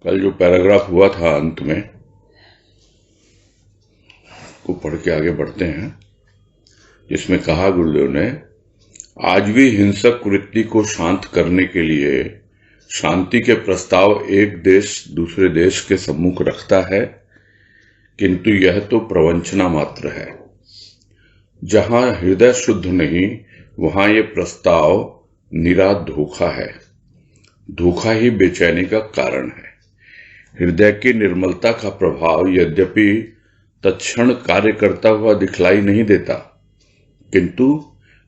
कल जो पैराग्राफ हुआ था अंत में को पढ़ के आगे बढ़ते हैं, जिसमें कहा गुरुदेव ने, आज भी हिंसक वृत्ति को शांत करने के लिए शांति के प्रस्ताव एक देश दूसरे देश के सम्मुख रखता है, किंतु यह तो प्रवंचना मात्र है। जहां हृदय शुद्ध नहीं वहां ये प्रस्ताव निरा धोखा है। धोखा ही बेचैनी का कारण है। हृदय की निर्मलता का प्रभाव यद्यपि तत्क्षण कार्य करता हुआ दिखलाई नहीं देता, किंतु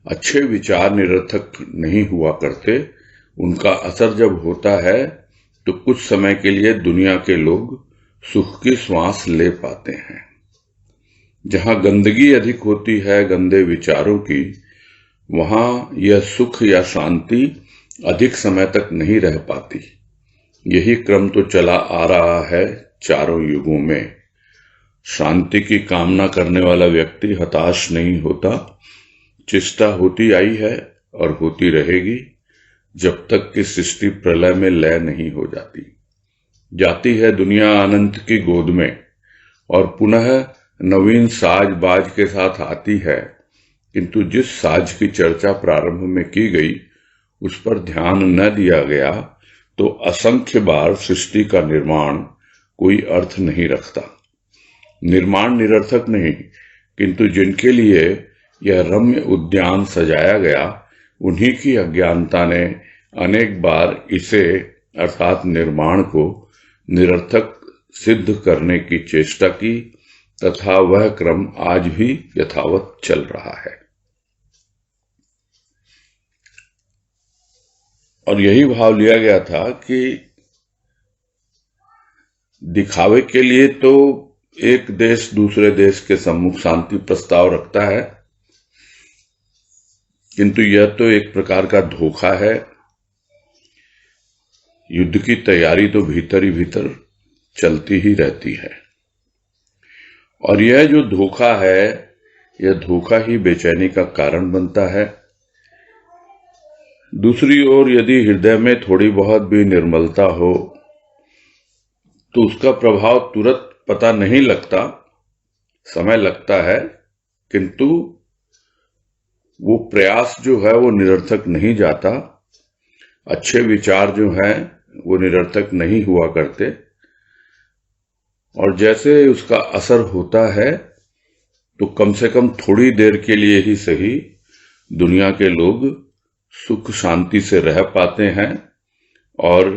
अच्छे विचार निरर्थक नहीं हुआ करते। उनका असर जब होता है तो कुछ समय के लिए दुनिया के लोग सुख की श्वास ले पाते हैं। जहां गंदगी अधिक होती है गंदे विचारों की, वहां यह सुख या शांति अधिक समय तक नहीं रह पाती। यही क्रम तो चला आ रहा है चारों युगों में। शांति की कामना करने वाला व्यक्ति हताश नहीं होता। चेष्टा होती आई है और होती रहेगी जब तक कि सृष्टि प्रलय में लय नहीं हो जाती है दुनिया अनंत की गोद में और पुनः नवीन साज बाज के साथ आती है। किंतु जिस साज की चर्चा प्रारंभ में की गई उस पर ध्यान न दिया गया तो असंख्य बार सृष्टि का निर्माण कोई अर्थ नहीं रखता। निर्माण निरर्थक नहीं, किंतु जिनके लिए यह रम्य उद्यान सजाया गया उन्हीं की अज्ञानता ने अनेक बार इसे अर्थात निर्माण को निरर्थक सिद्ध करने की चेष्टा की तथा वह क्रम आज भी यथावत चल रहा है। और यही भाव लिया गया था कि दिखावे के लिए तो एक देश दूसरे देश के सम्मुख शांति प्रस्ताव रखता है, किंतु यह तो एक प्रकार का धोखा है। युद्ध की तैयारी तो भीतर ही भीतर चलती ही रहती है और यह जो धोखा है, यह धोखा ही बेचैनी का कारण बनता है। दूसरी ओर यदि हृदय में थोड़ी बहुत भी निर्मलता हो तो उसका प्रभाव तुरंत पता नहीं लगता, समय लगता है, किंतु वो प्रयास जो है वो निरर्थक नहीं जाता। अच्छे विचार जो हैं वो निरर्थक नहीं हुआ करते और जैसे उसका असर होता है तो कम से कम थोड़ी देर के लिए ही सही दुनिया के लोग सुख शांति से रह पाते हैं और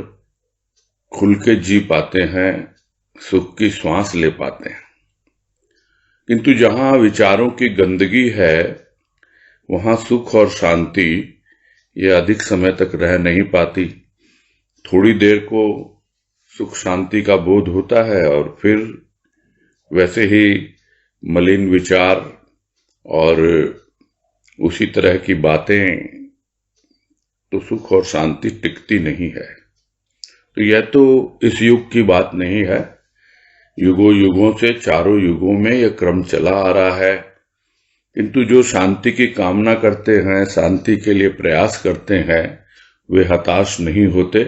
खुल के जी पाते हैं, सुख की श्वास ले पाते हैं। किंतु जहां विचारों की गंदगी है वहां सुख और शांति ये अधिक समय तक रह नहीं पाती। थोड़ी देर को सुख शांति का बोध होता है और फिर वैसे ही मलिन विचार और उसी तरह की बातें, तो सुख और शांति टिकती नहीं है। तो यह तो इस युग की बात नहीं है, युगों युगों से चारों युगों में यह क्रम चला आ रहा है। किंतु जो शांति की कामना करते हैं, शांति के लिए प्रयास करते हैं, वे हताश नहीं होते,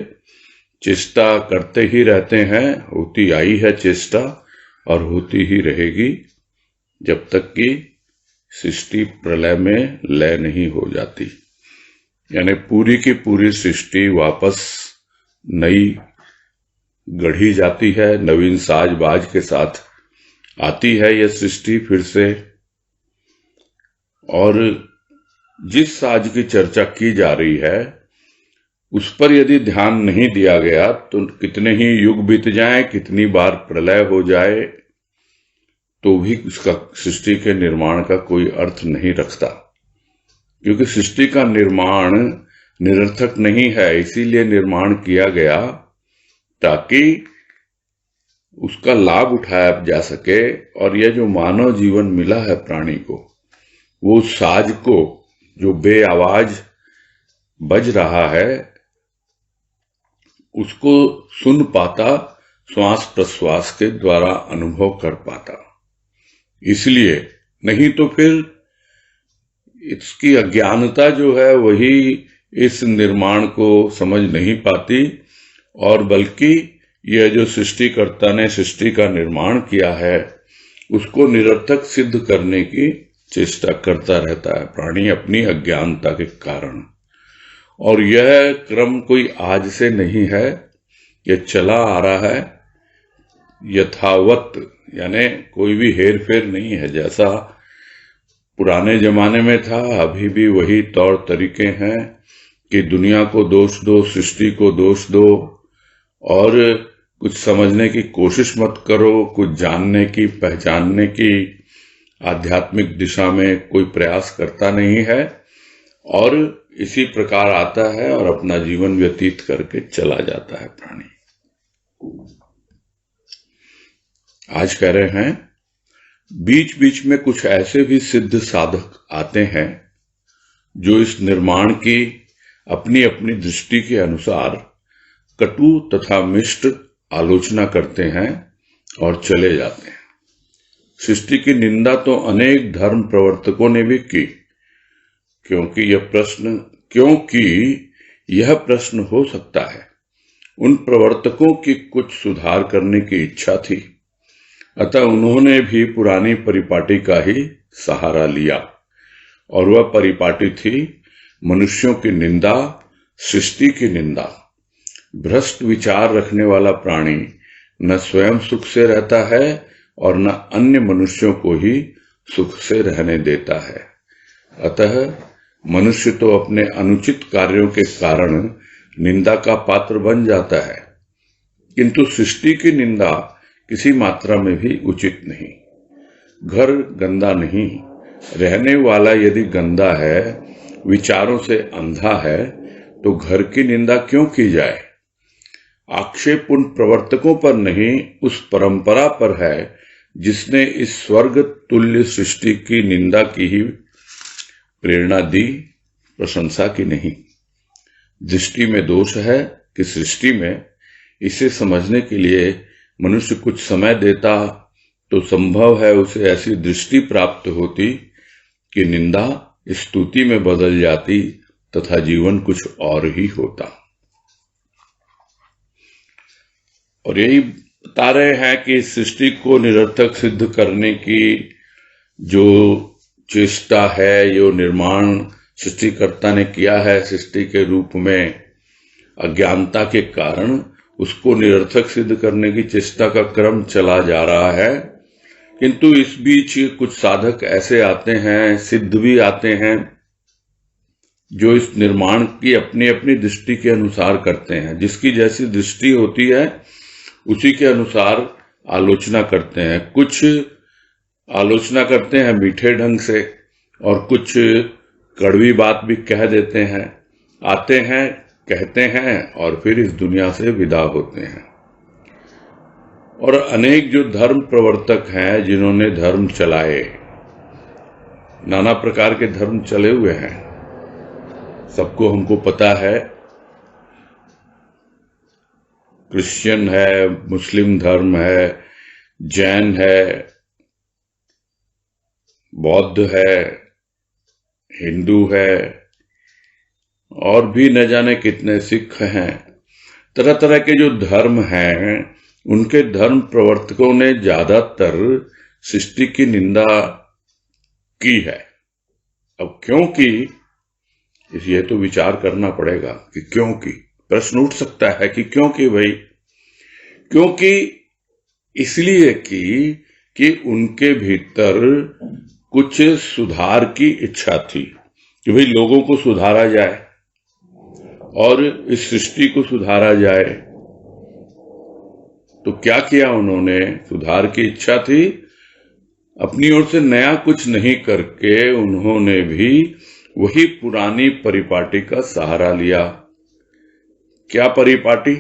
चेष्टा करते ही रहते हैं। होती आई है चेष्टा और होती ही रहेगी जब तक कि सृष्टि प्रलय में लय नहीं हो जाती। यानी पूरी की पूरी सृष्टि वापस नई गढ़ी जाती है, नवीन साज बाज के साथ आती है यह सृष्टि फिर से। और जिस साज की चर्चा की जा रही है उस पर यदि ध्यान नहीं दिया गया तो कितने ही युग बीत जाएं, कितनी बार प्रलय हो जाए, तो भी उसका सृष्टि के निर्माण का कोई अर्थ नहीं रखता, क्योंकि सृष्टि का निर्माण निरर्थक नहीं है। इसीलिए निर्माण किया गया ताकि उसका लाभ उठाया जा सके। और यह जो मानव जीवन मिला है प्राणी को, वो उस साज को जो बेआवाज बज रहा है उसको सुन पाता, श्वास प्रश्वास के द्वारा अनुभव कर पाता। इसलिए नहीं तो फिर इसकी अज्ञानता जो है वही इस निर्माण को समझ नहीं पाती और बल्कि यह जो सृष्टिकर्ता ने सृष्टि का निर्माण किया है उसको निरर्थक सिद्ध करने की चेष्टा करता रहता है प्राणी अपनी अज्ञानता के कारण। और यह क्रम कोई आज से नहीं है, यह चला आ रहा है यथावत, यानी कोई भी हेर फेर नहीं है। जैसा पुराने जमाने में था अभी भी वही तौर तरीके हैं कि दुनिया को दोष दो, सृष्टि को दोष दो और कुछ समझने की कोशिश मत करो, कुछ जानने की पहचानने की आध्यात्मिक दिशा में कोई प्रयास करता नहीं है और इसी प्रकार आता है और अपना जीवन व्यतीत करके चला जाता है प्राणी। आज कह रहे हैं बीच बीच में कुछ ऐसे भी सिद्ध साधक आते हैं जो इस निर्माण की अपनी अपनी दृष्टि के अनुसार कटु तथा मिष्ट आलोचना करते हैं और चले जाते हैं। सृष्टि की निंदा तो अनेक धर्म प्रवर्तकों ने भी की, क्योंकि यह प्रश्न हो सकता है उन प्रवर्तकों की कुछ सुधार करने की इच्छा थी, अतः उन्होंने भी पुरानी परिपाटी का ही सहारा लिया और वह परिपाटी थी मनुष्यों की निंदा, सृष्टि की निंदा। भ्रष्ट विचार रखने वाला प्राणी न स्वयं सुख से रहता है और न अन्य मनुष्यों को ही सुख से रहने देता है। अतः मनुष्य तो अपने अनुचित कार्यों के कारण निंदा का पात्र बन जाता है, किंतु सृष्टि की निंदा किसी मात्रा में भी उचित नहीं। घर गंदा नहीं, रहने वाला यदि गंदा है, विचारों से अंधा है, तो घर की निंदा क्यों की जाए। आक्षेप उन प्रवर्तकों पर नहीं, उस परंपरा पर है जिसने इस स्वर्ग तुल्य सृष्टि की निंदा की ही प्रेरणा दी, प्रशंसा की नहीं। दृष्टि में दोष है कि सृष्टि में इसे समझने के लिए मनुष्य कुछ समय देता तो संभव है उसे ऐसी दृष्टि प्राप्त होती कि निंदा स्तुति में बदल जाती तथा जीवन कुछ और ही होता। और यही बता रहे हैं कि सृष्टि को निरर्थक सिद्ध करने की जो चेष्टा है, जो निर्माण सृष्टिकर्ता ने किया है सृष्टि के रूप में अज्ञानता के कारण, उसको निरर्थक सिद्ध करने की चेष्टा का क्रम चला जा रहा है। किंतु इस बीच कुछ साधक ऐसे आते हैं, सिद्ध भी आते हैं, जो इस निर्माण की अपनी अपनी दृष्टि के अनुसार करते हैं। जिसकी जैसी दृष्टि होती है उसी के अनुसार आलोचना करते हैं। कुछ आलोचना करते हैं मीठे ढंग से और कुछ कड़वी बात भी कह देते हैं। आते हैं, कहते हैं और फिर इस दुनिया से विदा होते हैं। और अनेक जो धर्म प्रवर्तक हैं, जिन्होंने धर्म चलाए, नाना प्रकार के धर्म चले हुए हैं, सबको हमको पता है। क्रिश्चियन है, मुस्लिम धर्म है, जैन है, बौद्ध है, हिंदू है और भी न जाने कितने सिख हैं। तरह तरह के जो धर्म हैं, उनके धर्म प्रवर्तकों ने ज्यादातर सृष्टि की निंदा की है। अब क्यों की, ये तो विचार करना पड़ेगा कि क्यों की। प्रश्न उठ सकता है कि क्यों की भाई? क्योंकि इसलिए कि उनके भीतर कुछ सुधार की इच्छा थी कि भाई लोगों को सुधारा जाए और इस सृष्टि को सुधारा जाए। तो क्या किया उन्होंने? सुधार की इच्छा थी, अपनी ओर से नया कुछ नहीं करके उन्होंने भी वही पुरानी परिपाटी का सहारा लिया। क्या परिपाटी?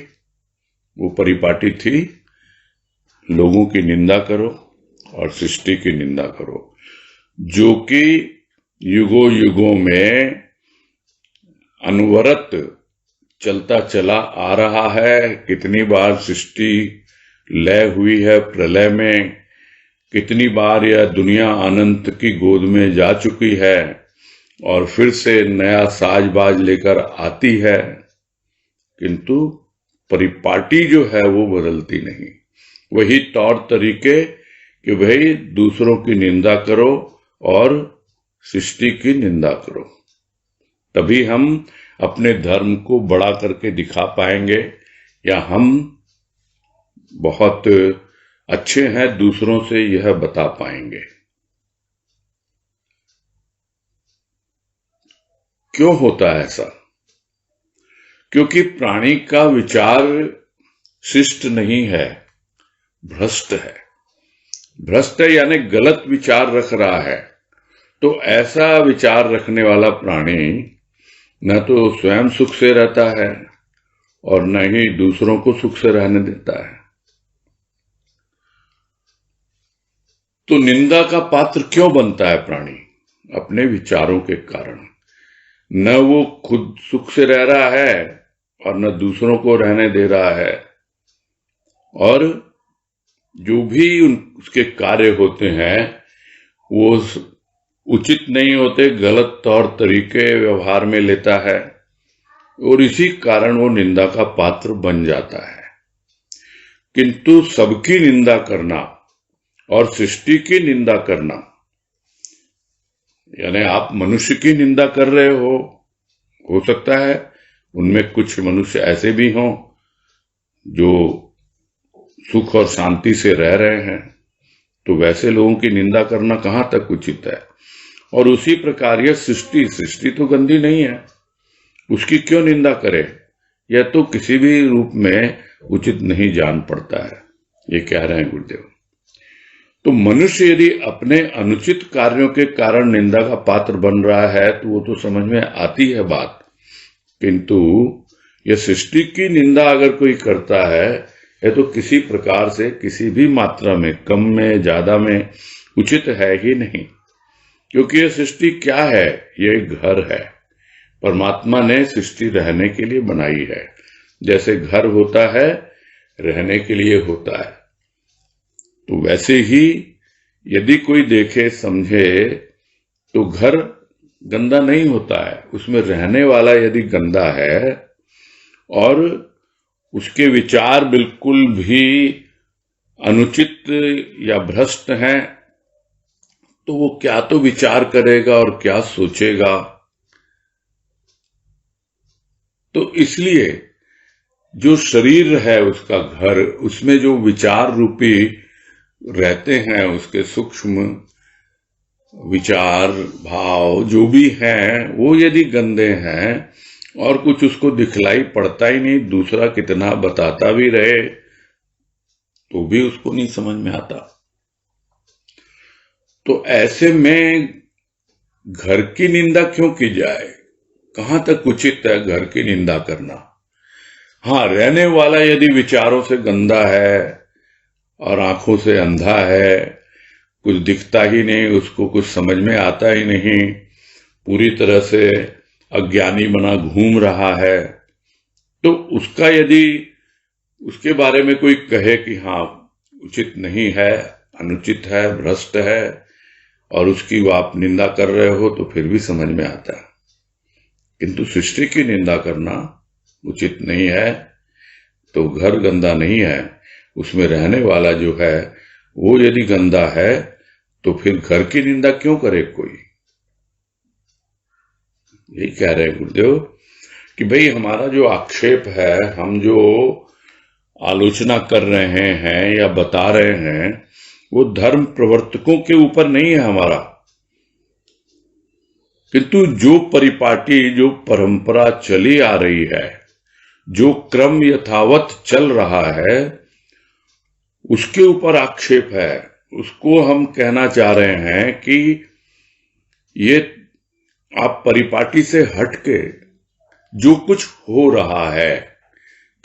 वो परिपाटी थी लोगों की निंदा करो और सृष्टि की निंदा करो, जो कि युगों युगों में अनवरत चलता चला आ रहा है। कितनी बार सृष्टि लय हुई है प्रलय में, कितनी बार यह दुनिया अनंत की गोद में जा चुकी है और फिर से नया साजबाज लेकर आती है, किंतु परिपाटी जो है वो बदलती नहीं। वही तौर तरीके कि भाई दूसरों की निंदा करो और सृष्टि की निंदा करो, तभी हम अपने धर्म को बड़ा करके दिखा पाएंगे, या हम बहुत अच्छे हैं दूसरों से यह बता पाएंगे। क्यों होता है ऐसा? क्योंकि प्राणी का विचार शिष्ट नहीं है, भ्रष्ट है। भ्रष्ट है यानी गलत विचार रख रहा है। तो ऐसा विचार रखने वाला प्राणी न तो स्वयं सुख से रहता है और न ही दूसरों को सुख से रहने देता है। तो निंदा का पात्र क्यों बनता है प्राणी? अपने विचारों के कारण। न वो खुद सुख से रह रहा है और न दूसरों को रहने दे रहा है, और जो भी उसके कार्य होते हैं वो उचित नहीं होते, गलत तौर तरीके व्यवहार में लेता है, और इसी कारण वो निंदा का पात्र बन जाता है। किंतु सबकी निंदा करना और सृष्टि की निंदा करना, यानी आप मनुष्य की निंदा कर रहे हो सकता है उनमें कुछ मनुष्य ऐसे भी हों जो सुख और शांति से रह रहे हैं, तो वैसे लोगों की निंदा करना कहां तक उचित है। और उसी प्रकार यह सृष्टि तो गंदी नहीं है, उसकी क्यों निंदा करे? यह तो किसी भी रूप में उचित नहीं जान पड़ता है, ये कह रहे हैं गुरुदेव। तो मनुष्य यदि अपने अनुचित कार्यों के कारण निंदा का पात्र बन रहा है तो वो तो समझ में आती है बात, किंतु यह सृष्टि की निंदा अगर कोई करता है, यह तो किसी प्रकार से किसी भी मात्रा में, कम में ज्यादा में उचित है ही नहीं। क्योंकि यह सृष्टि क्या है? यह घर है। परमात्मा ने सृष्टि रहने के लिए बनाई है। जैसे घर होता है रहने के लिए होता है, तो वैसे ही यदि कोई देखे समझे तो घर गंदा नहीं होता है। उसमें रहने वाला यदि गंदा है और उसके विचार बिल्कुल भी अनुचित या भ्रष्ट हैं, तो वो क्या तो विचार करेगा और क्या सोचेगा। तो इसलिए जो शरीर है उसका घर, उसमें जो विचार रूपी रहते हैं, उसके सूक्ष्म विचार भाव जो भी हैं, वो यदि गंदे हैं और कुछ उसको दिखलाई पड़ता ही नहीं, दूसरा कितना बताता भी रहे तो भी उसको नहीं समझ में आता। तो ऐसे में घर की निंदा क्यों की जाए? कहां तक उचित है घर की निंदा करना? हाँ, रहने वाला यदि विचारों से गंदा है और आंखों से अंधा है, कुछ दिखता ही नहीं, उसको कुछ समझ में आता ही नहीं, पूरी तरह से अज्ञानी बना घूम रहा है, तो उसका यदि उसके बारे में कोई कहे कि हाँ उचित नहीं है, अनुचित है, भ्रष्ट है, और उसकी आप निंदा कर रहे हो, तो फिर भी समझ में आता है। किंतु सृष्टि की निंदा करना उचित नहीं है। तो घर गंदा नहीं है, उसमें रहने वाला जो है वो यदि गंदा है, तो फिर घर की निंदा क्यों करे कोई? यही कह रहे हैं गुरुदेव कि भाई हमारा जो आक्षेप है, हम जो आलोचना कर रहे हैं या बता रहे हैं, वो धर्म प्रवर्तकों के ऊपर नहीं है हमारा, किंतु जो परिपाटी, जो परंपरा चली आ रही है, जो क्रम यथावत चल रहा है, उसके ऊपर आक्षेप है। उसको हम कहना चाह रहे हैं कि ये आप परिपाटी से हटके जो कुछ हो रहा है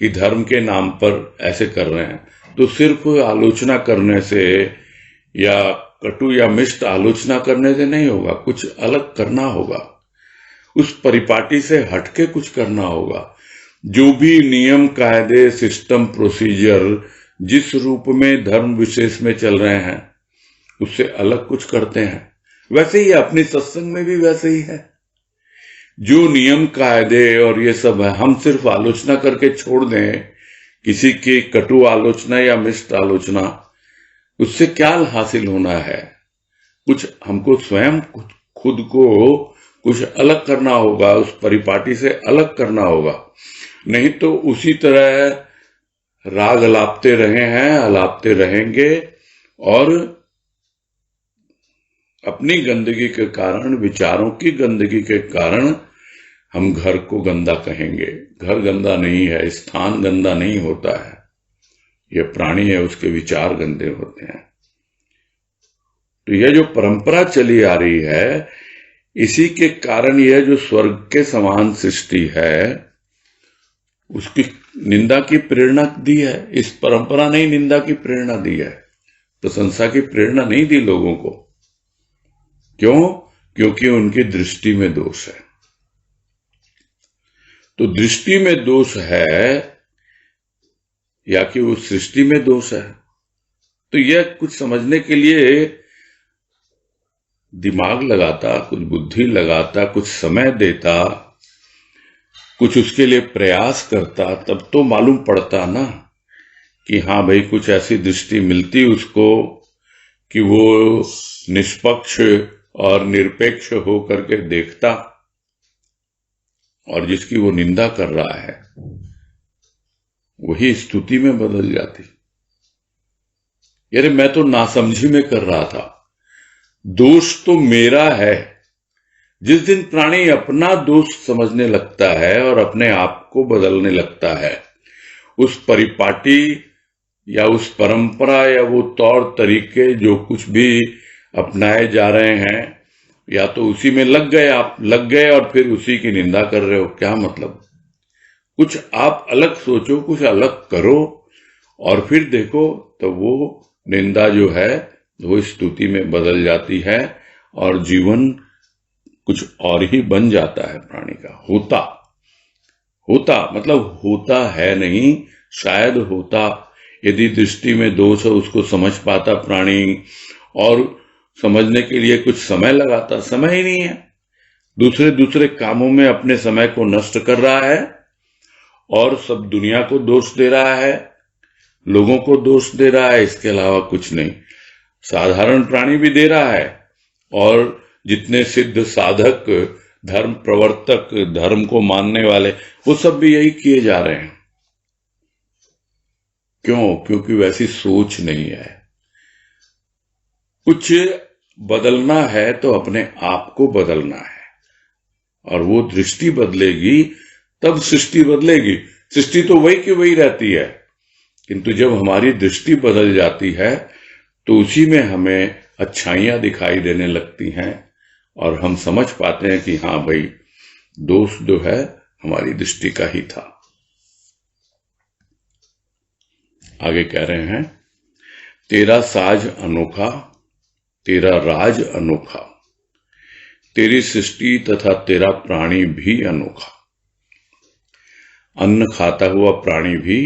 कि धर्म के नाम पर ऐसे कर रहे हैं, तो सिर्फ आलोचना करने से या कटु या मिष्ट आलोचना करने से नहीं होगा, कुछ अलग करना होगा, उस परिपाटी से हटके कुछ करना होगा। जो भी नियम कायदे सिस्टम प्रोसीजर जिस रूप में धर्म विशेष में चल रहे हैं, उससे अलग कुछ करते हैं। वैसे ही अपनी सत्संग में भी वैसे ही है। जो नियम कायदे और ये सब है, हम सिर्फ आलोचना करके छोड़ दें किसी की कटु आलोचना या मिष्ट आलोचना, उससे क्या हासिल होना है? कुछ हमको स्वयं खुद को कुछ अलग करना होगा, उस परिपाटी से अलग करना होगा। नहीं तो उसी तरह राग अलापते रहे हैं, अलापते रहेंगे और अपनी गंदगी के कारण, विचारों की गंदगी के कारण हम घर को गंदा कहेंगे। घर गंदा नहीं है, स्थान गंदा नहीं होता है, यह प्राणी है, उसके विचार गंदे होते हैं। तो यह जो परंपरा चली आ रही है, इसी के कारण यह जो स्वर्ग के समान सृष्टि है उसकी निंदा की प्रेरणा दी है। इस परंपरा ने निंदा की प्रेरणा दी है, प्रशंसा की प्रेरणा नहीं दी लोगों को। क्यों? क्योंकि उनकी दृष्टि में दोष है। तो दृष्टि में दोष है या कि उस सृष्टि में दोष है, तो यह कुछ समझने के लिए दिमाग लगाता, कुछ बुद्धि लगाता, कुछ समय देता, कुछ उसके लिए प्रयास करता, तब तो मालूम पड़ता ना कि हाँ भाई, कुछ ऐसी दृष्टि मिलती उसको कि वो निष्पक्ष और निरपेक्ष हो करके देखता, और जिसकी वो निंदा कर रहा है वही स्तुति में बदल जाती। यार, मैं तो नासमझी में कर रहा था, दोष तो मेरा है। जिस दिन प्राणी अपना दोष समझने लगता है और अपने आप को बदलने लगता है, उस परिपाटी या उस परंपरा या वो तौर तरीके जो कुछ भी अपनाए जा रहे हैं, या तो उसी में लग गए, आप लग गए और फिर उसी की निंदा कर रहे हो। क्या मतलब? कुछ आप अलग सोचो, कुछ अलग करो और फिर देखो, तो वो निंदा जो है वो स्तुति में बदल जाती है और जीवन कुछ और ही बन जाता है प्राणी का। होता मतलब होता है नहीं, शायद होता। यदि दृष्टि में दोष है उसको समझ पाता प्राणी, और समझने के लिए कुछ समय लगाता। समय ही नहीं है, दूसरे कामों में अपने समय को नष्ट कर रहा है और सब दुनिया को दोष दे रहा है, लोगों को दोष दे रहा है, इसके अलावा कुछ नहीं। साधारण प्राणी भी दे रहा है, और जितने सिद्ध साधक, धर्म प्रवर्तक, धर्म को मानने वाले, वो सब भी यही किए जा रहे हैं। क्यों? क्योंकि वैसी सोच नहीं है। कुछ बदलना है तो अपने आप को बदलना है, और वो दृष्टि बदलेगी तब सृष्टि बदलेगी। सृष्टि तो वही की वही रहती है, किंतु जब हमारी दृष्टि बदल जाती है तो उसी में हमें अच्छाइयां दिखाई देने लगती हैं और हम समझ पाते हैं कि हाँ भाई, दोष जो है हमारी दृष्टि का ही था। आगे कह रहे हैं, तेरा साज अनोखा, तेरा राज अनोखा, तेरी सृष्टि तथा तेरा प्राणी भी अनोखा। अन्न खाता हुआ प्राणी भी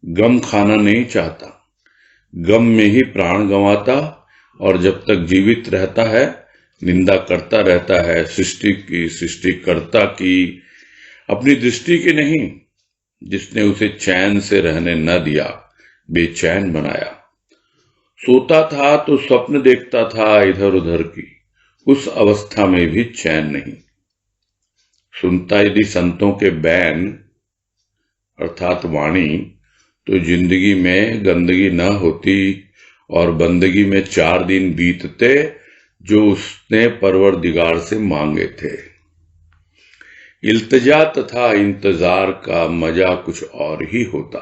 गम खाना नहीं चाहता, गम में ही प्राण गंवाता, और जब तक जीवित रहता है निंदा करता रहता है सृष्टि की, सृष्टिकर्ता की, अपनी दृष्टि की नहीं, जिसने उसे चैन से रहने न दिया, बेचैन बनाया। सोता था तो स्वप्न देखता था इधर उधर की, उस अवस्था में भी चैन नहीं। सुनता यदि संतों के बैन अर्थात वाणी, तो जिंदगी में गंदगी न होती और बंदगी में 4 दिन बीतते जो उसने परवरदिगार से मांगे थे। इल्तिजा तथा इंतजार का मजा कुछ और ही होता।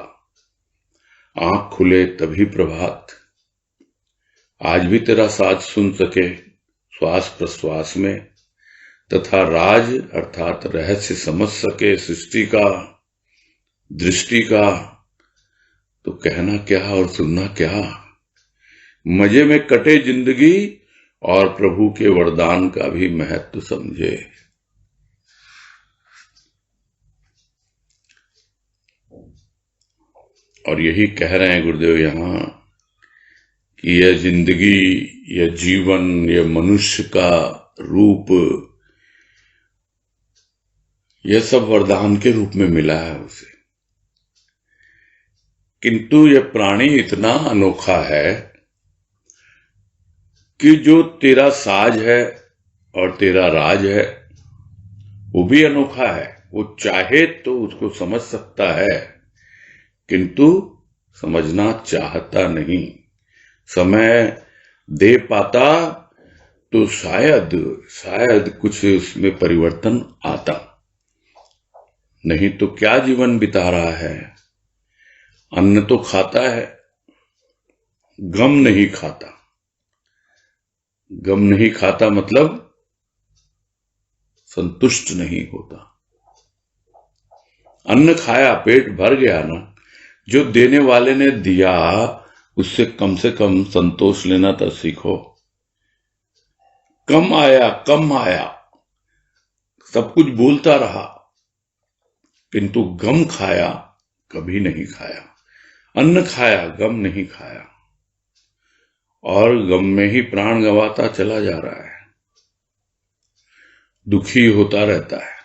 आंख खुले तभी प्रभात। आज भी तेरा साज सुन सके श्वास प्रश्वास में, तथा राज अर्थात रहस्य समझ सके सृष्टि का, दृष्टि का, तो कहना क्या और सुनना क्या। मजे में कटे जिंदगी और प्रभु के वरदान का भी महत्व समझे। और यही कह रहे हैं गुरुदेव यहां कि यह जिंदगी, यह जीवन, यह मनुष्य का रूप, यह सब वरदान के रूप में मिला है उसे। किंतु यह प्राणी इतना अनोखा है कि जो तेरा साज है और तेरा राज है वो भी अनोखा है। वो चाहे तो उसको समझ सकता है, किंतु समझना चाहता नहीं। समय दे पाता तो शायद शायद कुछ उसमें परिवर्तन आता, नहीं तो क्या जीवन बिता रहा है। अन्न तो खाता है, गम नहीं खाता। गम नहीं खाता मतलब संतुष्ट नहीं होता। अन्न खाया, पेट भर गया ना, जो देने वाले ने दिया उससे कम से कम संतोष लेना तो सीखो। कम आया, सब कुछ बोलता रहा, किंतु गम खाया कभी नहीं खाया। अन्न खाया, गम नहीं खाया, और गम में ही प्राण गंवाता चला जा रहा है। दुखी होता रहता है,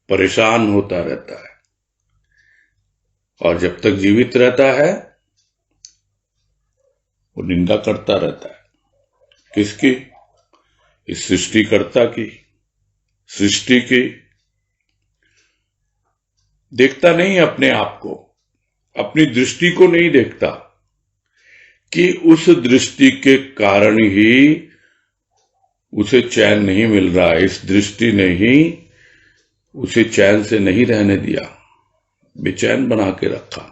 परेशान होता रहता है, और जब तक जीवित रहता है वो निंदा करता रहता है। किसकी? इस सृष्टिकर्ता की, सृष्टि की। देखता नहीं अपने आप को, अपनी दृष्टि को नहीं देखता कि उस दृष्टि के कारण ही उसे चैन नहीं मिल रहा। इस दृष्टि ने ही उसे चैन से नहीं रहने दिया, बेचैन बना के रखा।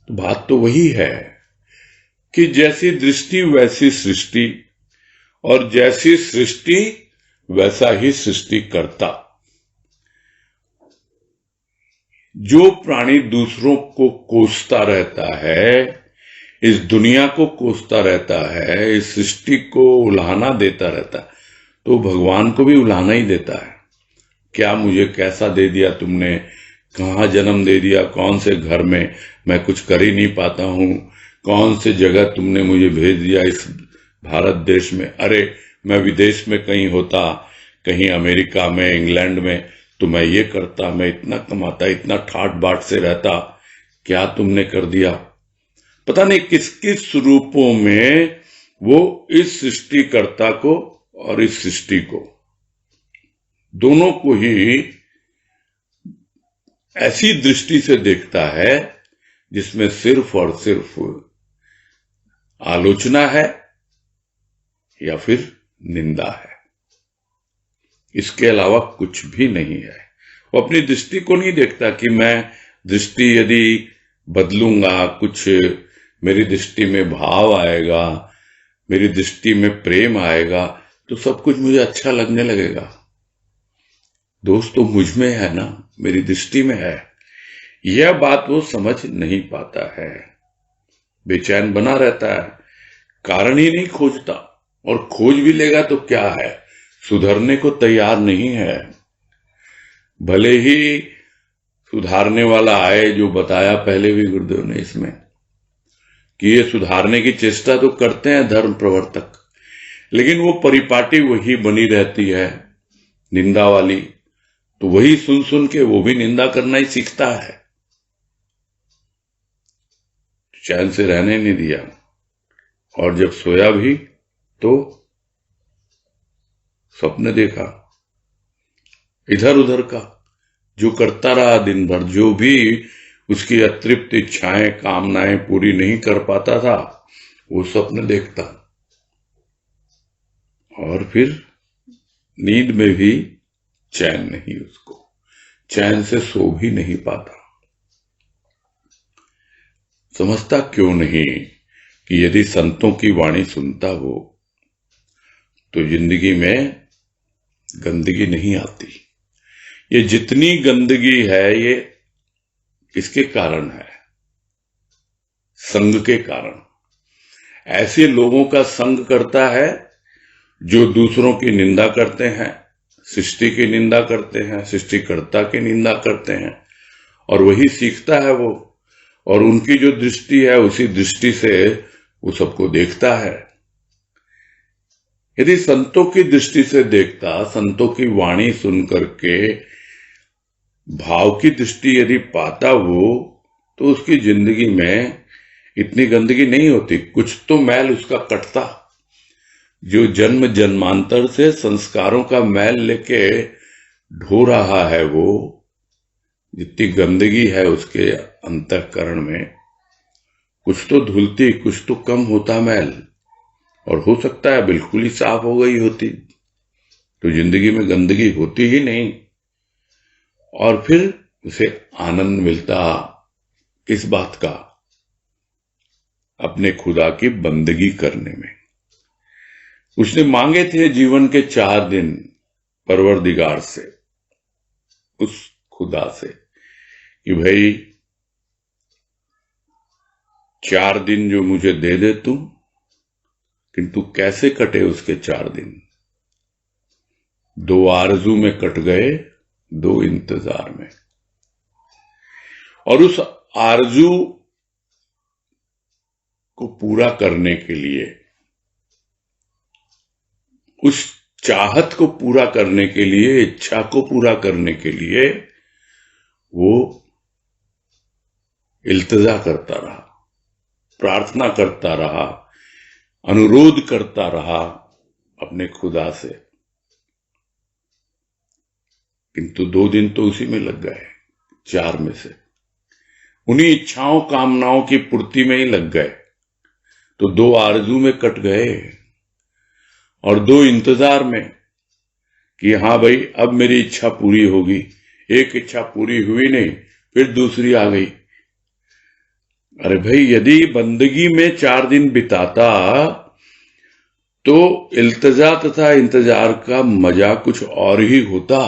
तो बात तो वही है कि जैसी दृष्टि वैसी सृष्टि, और जैसी सृष्टि वैसा ही सृष्टि करता। जो प्राणी दूसरों को कोसता रहता है, इस दुनिया को कोसता रहता है, इस सृष्टि को उल्हाना देता रहता है, तो भगवान को भी उल्हाना ही देता है। क्या मुझे कैसा दे दिया तुमने, कहां जन्म दे दिया, कौन से घर में, मैं कुछ कर ही नहीं पाता हूं, कौन से जगह तुमने मुझे भेज दिया इस भारत देश में। अरे मैं विदेश में कहीं होता, कहीं अमेरिका में, इंग्लैंड में, तो मैं ये करता, मैं इतना कमाता, इतना ठाट बाट से रहता। क्या तुमने कर दिया। पता नहीं किस किस रूपों में वो इस सृष्टिकर्ता को और इस सृष्टि को, दोनों को ही ऐसी दृष्टि से देखता है जिसमें सिर्फ और सिर्फ आलोचना है या फिर निंदा है। इसके अलावा कुछ भी नहीं है। वो अपनी दृष्टि को नहीं देखता कि मैं दृष्टि यदि बदलूंगा, कुछ मेरी दृष्टि में भाव आएगा, मेरी दृष्टि में प्रेम आएगा, तो सब कुछ मुझे अच्छा लगने लगेगा। दोस्त तो मुझ में है ना, मेरी दृष्टि में है। यह बात वो समझ नहीं पाता है, बेचैन बना रहता है, कारण ही नहीं खोजता, और खोज भी लेगा तो क्या है, सुधरने को तैयार नहीं है। भले ही सुधारने वाला आए, जो बताया पहले भी गुरुदेव ने इसमें, कि ये सुधारने की चेष्टा तो करते हैं धर्म प्रवर्तक, लेकिन वो परिपाटी वही बनी रहती है, निंदा वाली। तो वही सुन सुन के वो भी निंदा करना ही सीखता है। चैन से रहने नहीं दिया, और जब सोया भी तो सपने देखा इधर उधर का, जो करता रहा दिन भर, जो भी उसकी अतृप्त इच्छाएं, कामनाएं पूरी नहीं कर पाता था, वो सपने देखता, और फिर नींद में भी चैन नहीं, उसको चैन से सो भी नहीं पाता। समझता क्यों नहीं कि यदि संतों की वाणी सुनता हो तो जिंदगी में गंदगी नहीं आती। ये जितनी गंदगी है ये किसके कारण है? संग के कारण। ऐसे लोगों का संग करता है जो दूसरों की निंदा करते हैं, सृष्टि की निंदा करते हैं, सृष्टिकर्ता की निंदा करते हैं, और वही सीखता है वो, और उनकी जो दृष्टि है उसी दृष्टि से वो सबको देखता है। यदि संतों की दृष्टि से देखता, संतों की वाणी सुन करके भाव की दृष्टि यदि पाता हो तो उसकी जिंदगी में इतनी गंदगी नहीं होती। कुछ तो मैल उसका कटता। जो जन्म जन्मांतर से संस्कारों का मैल लेके ढो रहा है, वो जितनी गंदगी है उसके अंतःकरण में, कुछ तो धुलती, कुछ तो कम होता मैल। और हो सकता है बिल्कुल ही साफ हो गई होती तो जिंदगी में गंदगी होती ही नहीं, और फिर उसे आनंद मिलता किस बात का? अपने खुदा की बंदगी करने में। उसने मांगे थे जीवन के 4 दिन परवरदिगार से, उस खुदा से, कि भाई 4 दिन जो मुझे दे दे तू, किंतु कैसे कटे उसके 4 दिन? 2 आरजू में कट गए, 2 इंतजार में। और उस आरजू को पूरा करने के लिए, उस चाहत को पूरा करने के लिए, इच्छा को पूरा करने के लिए वो इल्तिजा करता रहा, प्रार्थना करता रहा, अनुरोध करता रहा अपने खुदा से। किंतु 2 दिन तो उसी में लग गए, 4 में से। उन्हीं इच्छाओं कामनाओं की पूर्ति में ही लग गए, तो 2 आरजू में कट गए और 2 इंतजार में कि हाँ भाई अब मेरी इच्छा पूरी होगी। एक इच्छा पूरी हुई नहीं, फिर दूसरी आ गई। अरे भाई, यदि बंदगी में 4 दिन बिताता तो इल्तिजा तथा इंतजार का मजा कुछ और ही होता।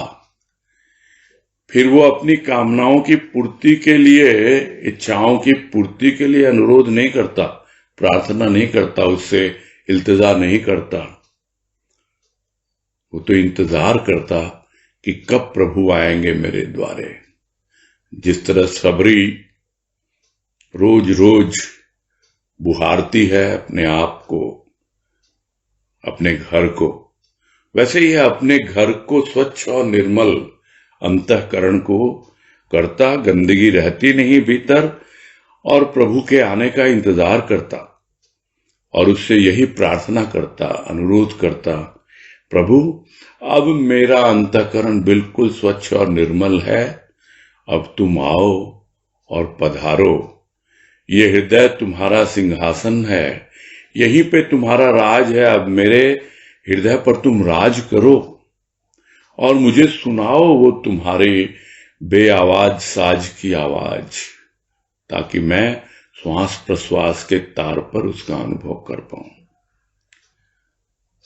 फिर वो अपनी कामनाओं की पूर्ति के लिए, इच्छाओं की पूर्ति के लिए अनुरोध नहीं करता, प्रार्थना नहीं करता, उससे इल्तिजा नहीं करता। वो तो इंतजार करता कि कब प्रभु आएंगे मेरे द्वारे। जिस तरह सबरी रोज रोज बुहारती है अपने आप को, अपने घर को, वैसे ही अपने घर को स्वच्छ और निर्मल अंतःकरण को करता। गंदगी रहती नहीं भीतर, और प्रभु के आने का इंतजार करता और उससे यही प्रार्थना करता, अनुरोध करता, प्रभु अब मेरा अंतःकरण बिल्कुल स्वच्छ और निर्मल है, अब तुम आओ और पधारो। ये हृदय तुम्हारा सिंहासन है, यहीं पे तुम्हारा राज है। अब मेरे हृदय पर तुम राज करो और मुझे सुनाओ वो तुम्हारे बेआवाज साज की आवाज, ताकि मैं श्वास प्रश्वास के तार पर उसका अनुभव कर पाऊं।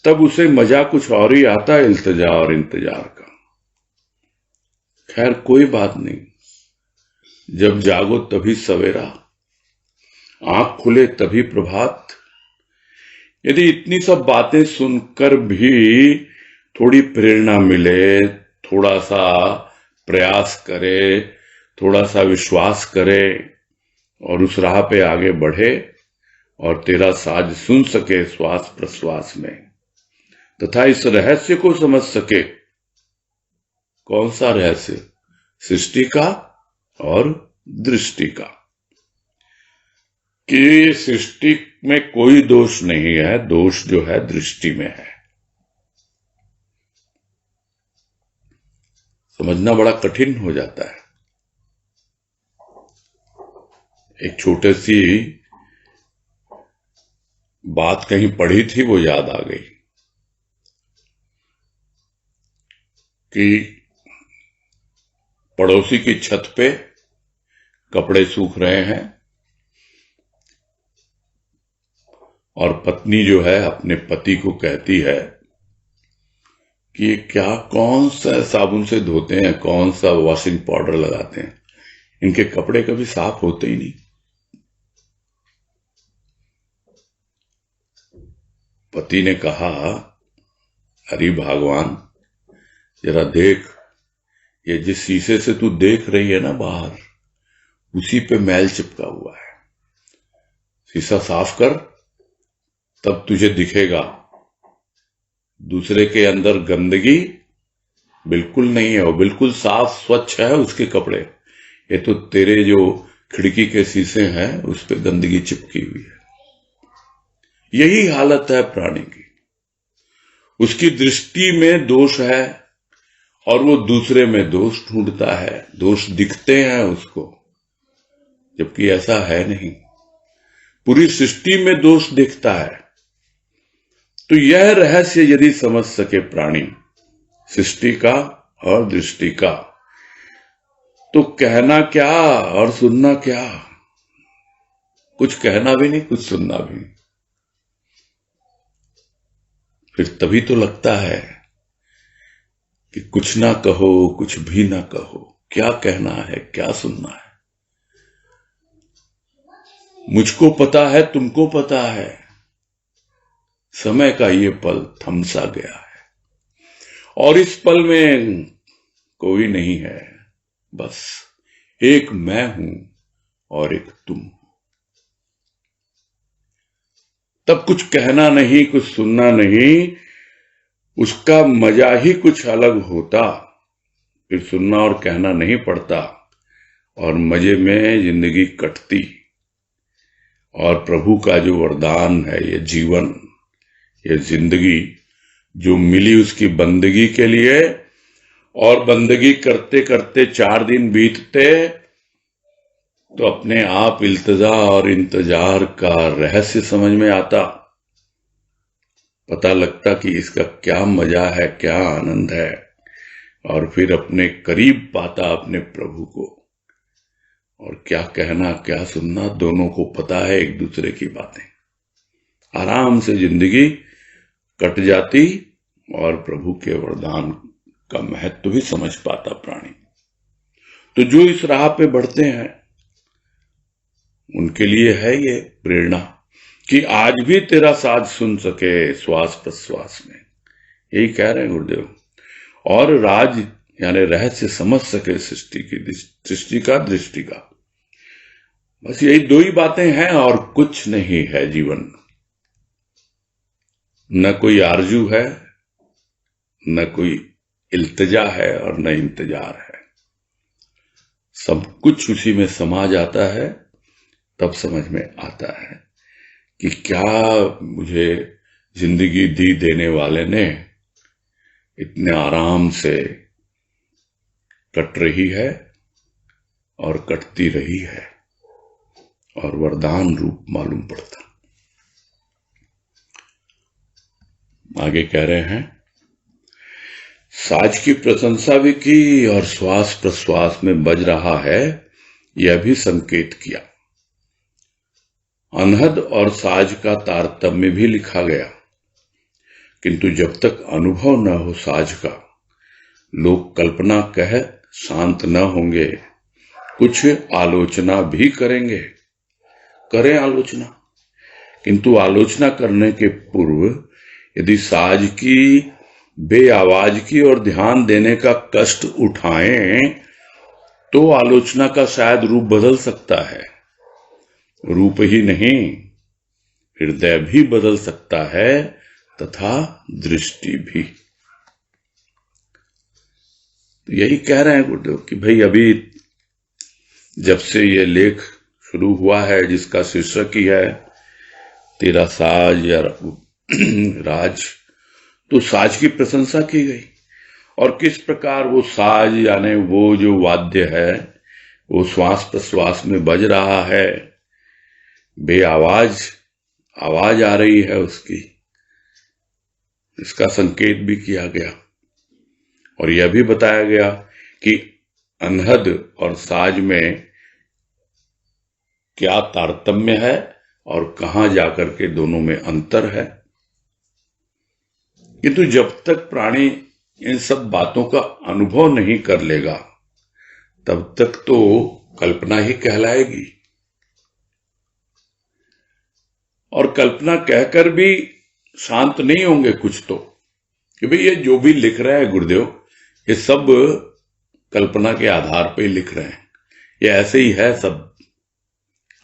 तब उसे मजा कुछ और ही आता है, इल्तिजा और इंतजार का। खैर कोई बात नहीं, जब जागो तभी सवेरा, आंख खुले तभी प्रभात। यदि इतनी सब बातें सुनकर भी थोड़ी प्रेरणा मिले, थोड़ा सा प्रयास करे, थोड़ा सा विश्वास करे और उस राह पे आगे बढ़े और तेरा साज सुन सके श्वास प्रश्वास में, तथा इस रहस्य को समझ सके। कौन सा रहस्य? सृष्टि का और दृष्टि का, कि सृष्टि में कोई दोष नहीं है, दोष जो है दृष्टि में है। समझना बड़ा कठिन हो जाता है। एक छोटी सी बात कहीं पढ़ी थी, वो याद आ गई कि पड़ोसी की छत पे कपड़े सूख रहे हैं और पत्नी जो है अपने पति को कहती है कि ये क्या, कौन सा साबुन से धोते हैं, कौन सा वॉशिंग पाउडर लगाते हैं, इनके कपड़े कभी साफ होते ही नहीं। पति ने कहा, अरे भगवान जरा देख, ये जिस शीशे से तू देख रही है ना बाहर, उसी पे मैल चिपका हुआ है। शीशा साफ कर, तब तुझे दिखेगा दूसरे के अंदर गंदगी बिल्कुल नहीं है, वो बिल्कुल साफ स्वच्छ है उसके कपड़े। ये तो तेरे जो खिड़की के शीशे हैं उस पे गंदगी चिपकी हुई है। यही हालत है प्राणी की। उसकी दृष्टि में दोष है और वो दूसरे में दोष ढूंढता है, दोष दिखते हैं उसको, जबकि ऐसा है नहीं। पूरी सृष्टि में दोष दिखता है। तो यह रहस्य यदि समझ सके प्राणी, सृष्टि का और दृष्टि का, तो कहना क्या और सुनना क्या। कुछ कहना भी नहीं, कुछ सुनना भी नहीं। फिर तभी तो लगता है कि कुछ ना कहो, कुछ भी ना कहो, क्या कहना है, क्या सुनना है। मुझको पता है, तुमको पता है, समय का ये पल थम सा गया है और इस पल में कोई नहीं है, बस एक मैं हूं और एक तुम। तब कुछ कहना नहीं, कुछ सुनना नहीं, उसका मजा ही कुछ अलग होता। फिर सुनना और कहना नहीं पड़ता और मजे में जिंदगी कटती। और प्रभु का जो वरदान है, ये जीवन, ये जिंदगी जो मिली उसकी बंदगी के लिए, और बंदगी करते करते 4 दिन बीतते तो अपने आप इल्तिजा और इंतजार का रहस्य समझ में आता। पता लगता कि इसका क्या मजा है, क्या आनंद है, और फिर अपने करीब पाता अपने प्रभु को। और क्या कहना क्या सुनना, दोनों को पता है एक दूसरे की बातें। आराम से जिंदगी कट जाती और प्रभु के वरदान का महत्व भी समझ पाता प्राणी। तो जो इस राह पे बढ़ते हैं उनके लिए है ये प्रेरणा कि आज भी तेरा साथ सुन सके श्वास प्रश्वास में। यही कह रहे हैं गुरुदेव। और राज यानी रहस्य समझ सके सृष्टि की, सृष्टि का, दृष्टि का। बस यही 2 ही बातें हैं और कुछ नहीं है जीवन। न कोई आरजू है, न कोई इल्तिजा है और न इंतजार है। सब कुछ उसी में समा जाता है। तब समझ में आता है कि क्या मुझे जिंदगी दी देने वाले ने इतने आराम से कट रही है और कटती रही है, और वरदान रूप मालूम पड़ता। आगे कह रहे हैं, साज की प्रशंसा भी की और श्वास प्रश्वास में बज रहा है यह भी संकेत किया। अनहद और साज का तारतम्य भी लिखा गया, किंतु जब तक अनुभव न हो साज का, लोग कल्पना कह शांत न होंगे, कुछ आलोचना भी करेंगे। करें आलोचना, किंतु आलोचना करने के पूर्व यदि साज की बेआवाज की और ध्यान देने का कष्ट उठाएं तो आलोचना का शायद रूप बदल सकता है। रूप ही नहीं, हृदय भी बदल सकता है तथा दृष्टि भी। तो यही कह रहे हैं गुरुदेव कि भाई अभी जब से ये लेख शुरू हुआ है, जिसका शीर्षक ही है तेरा साज या राज, तो साज की प्रशंसा की गई और किस प्रकार वो साज यानी वो जो वाद्य है वो श्वास प्रश्वास में बज रहा है, बेआवाज आवाज आ रही है उसकी, इसका संकेत भी किया गया। और यह भी बताया गया कि अनहद और साज में क्या तारतम्य है और कहां जाकर के दोनों में अंतर है। किंतु जब तक प्राणी इन सब बातों का अनुभव नहीं कर लेगा तब तक तो कल्पना ही कहलाएगी। और कल्पना कहकर भी शांत नहीं होंगे कुछ तो, कि भाई ये जो भी लिख रहे हैं गुरुदेव ये सब कल्पना के आधार पे लिख रहे हैं, ये ऐसे ही है सब,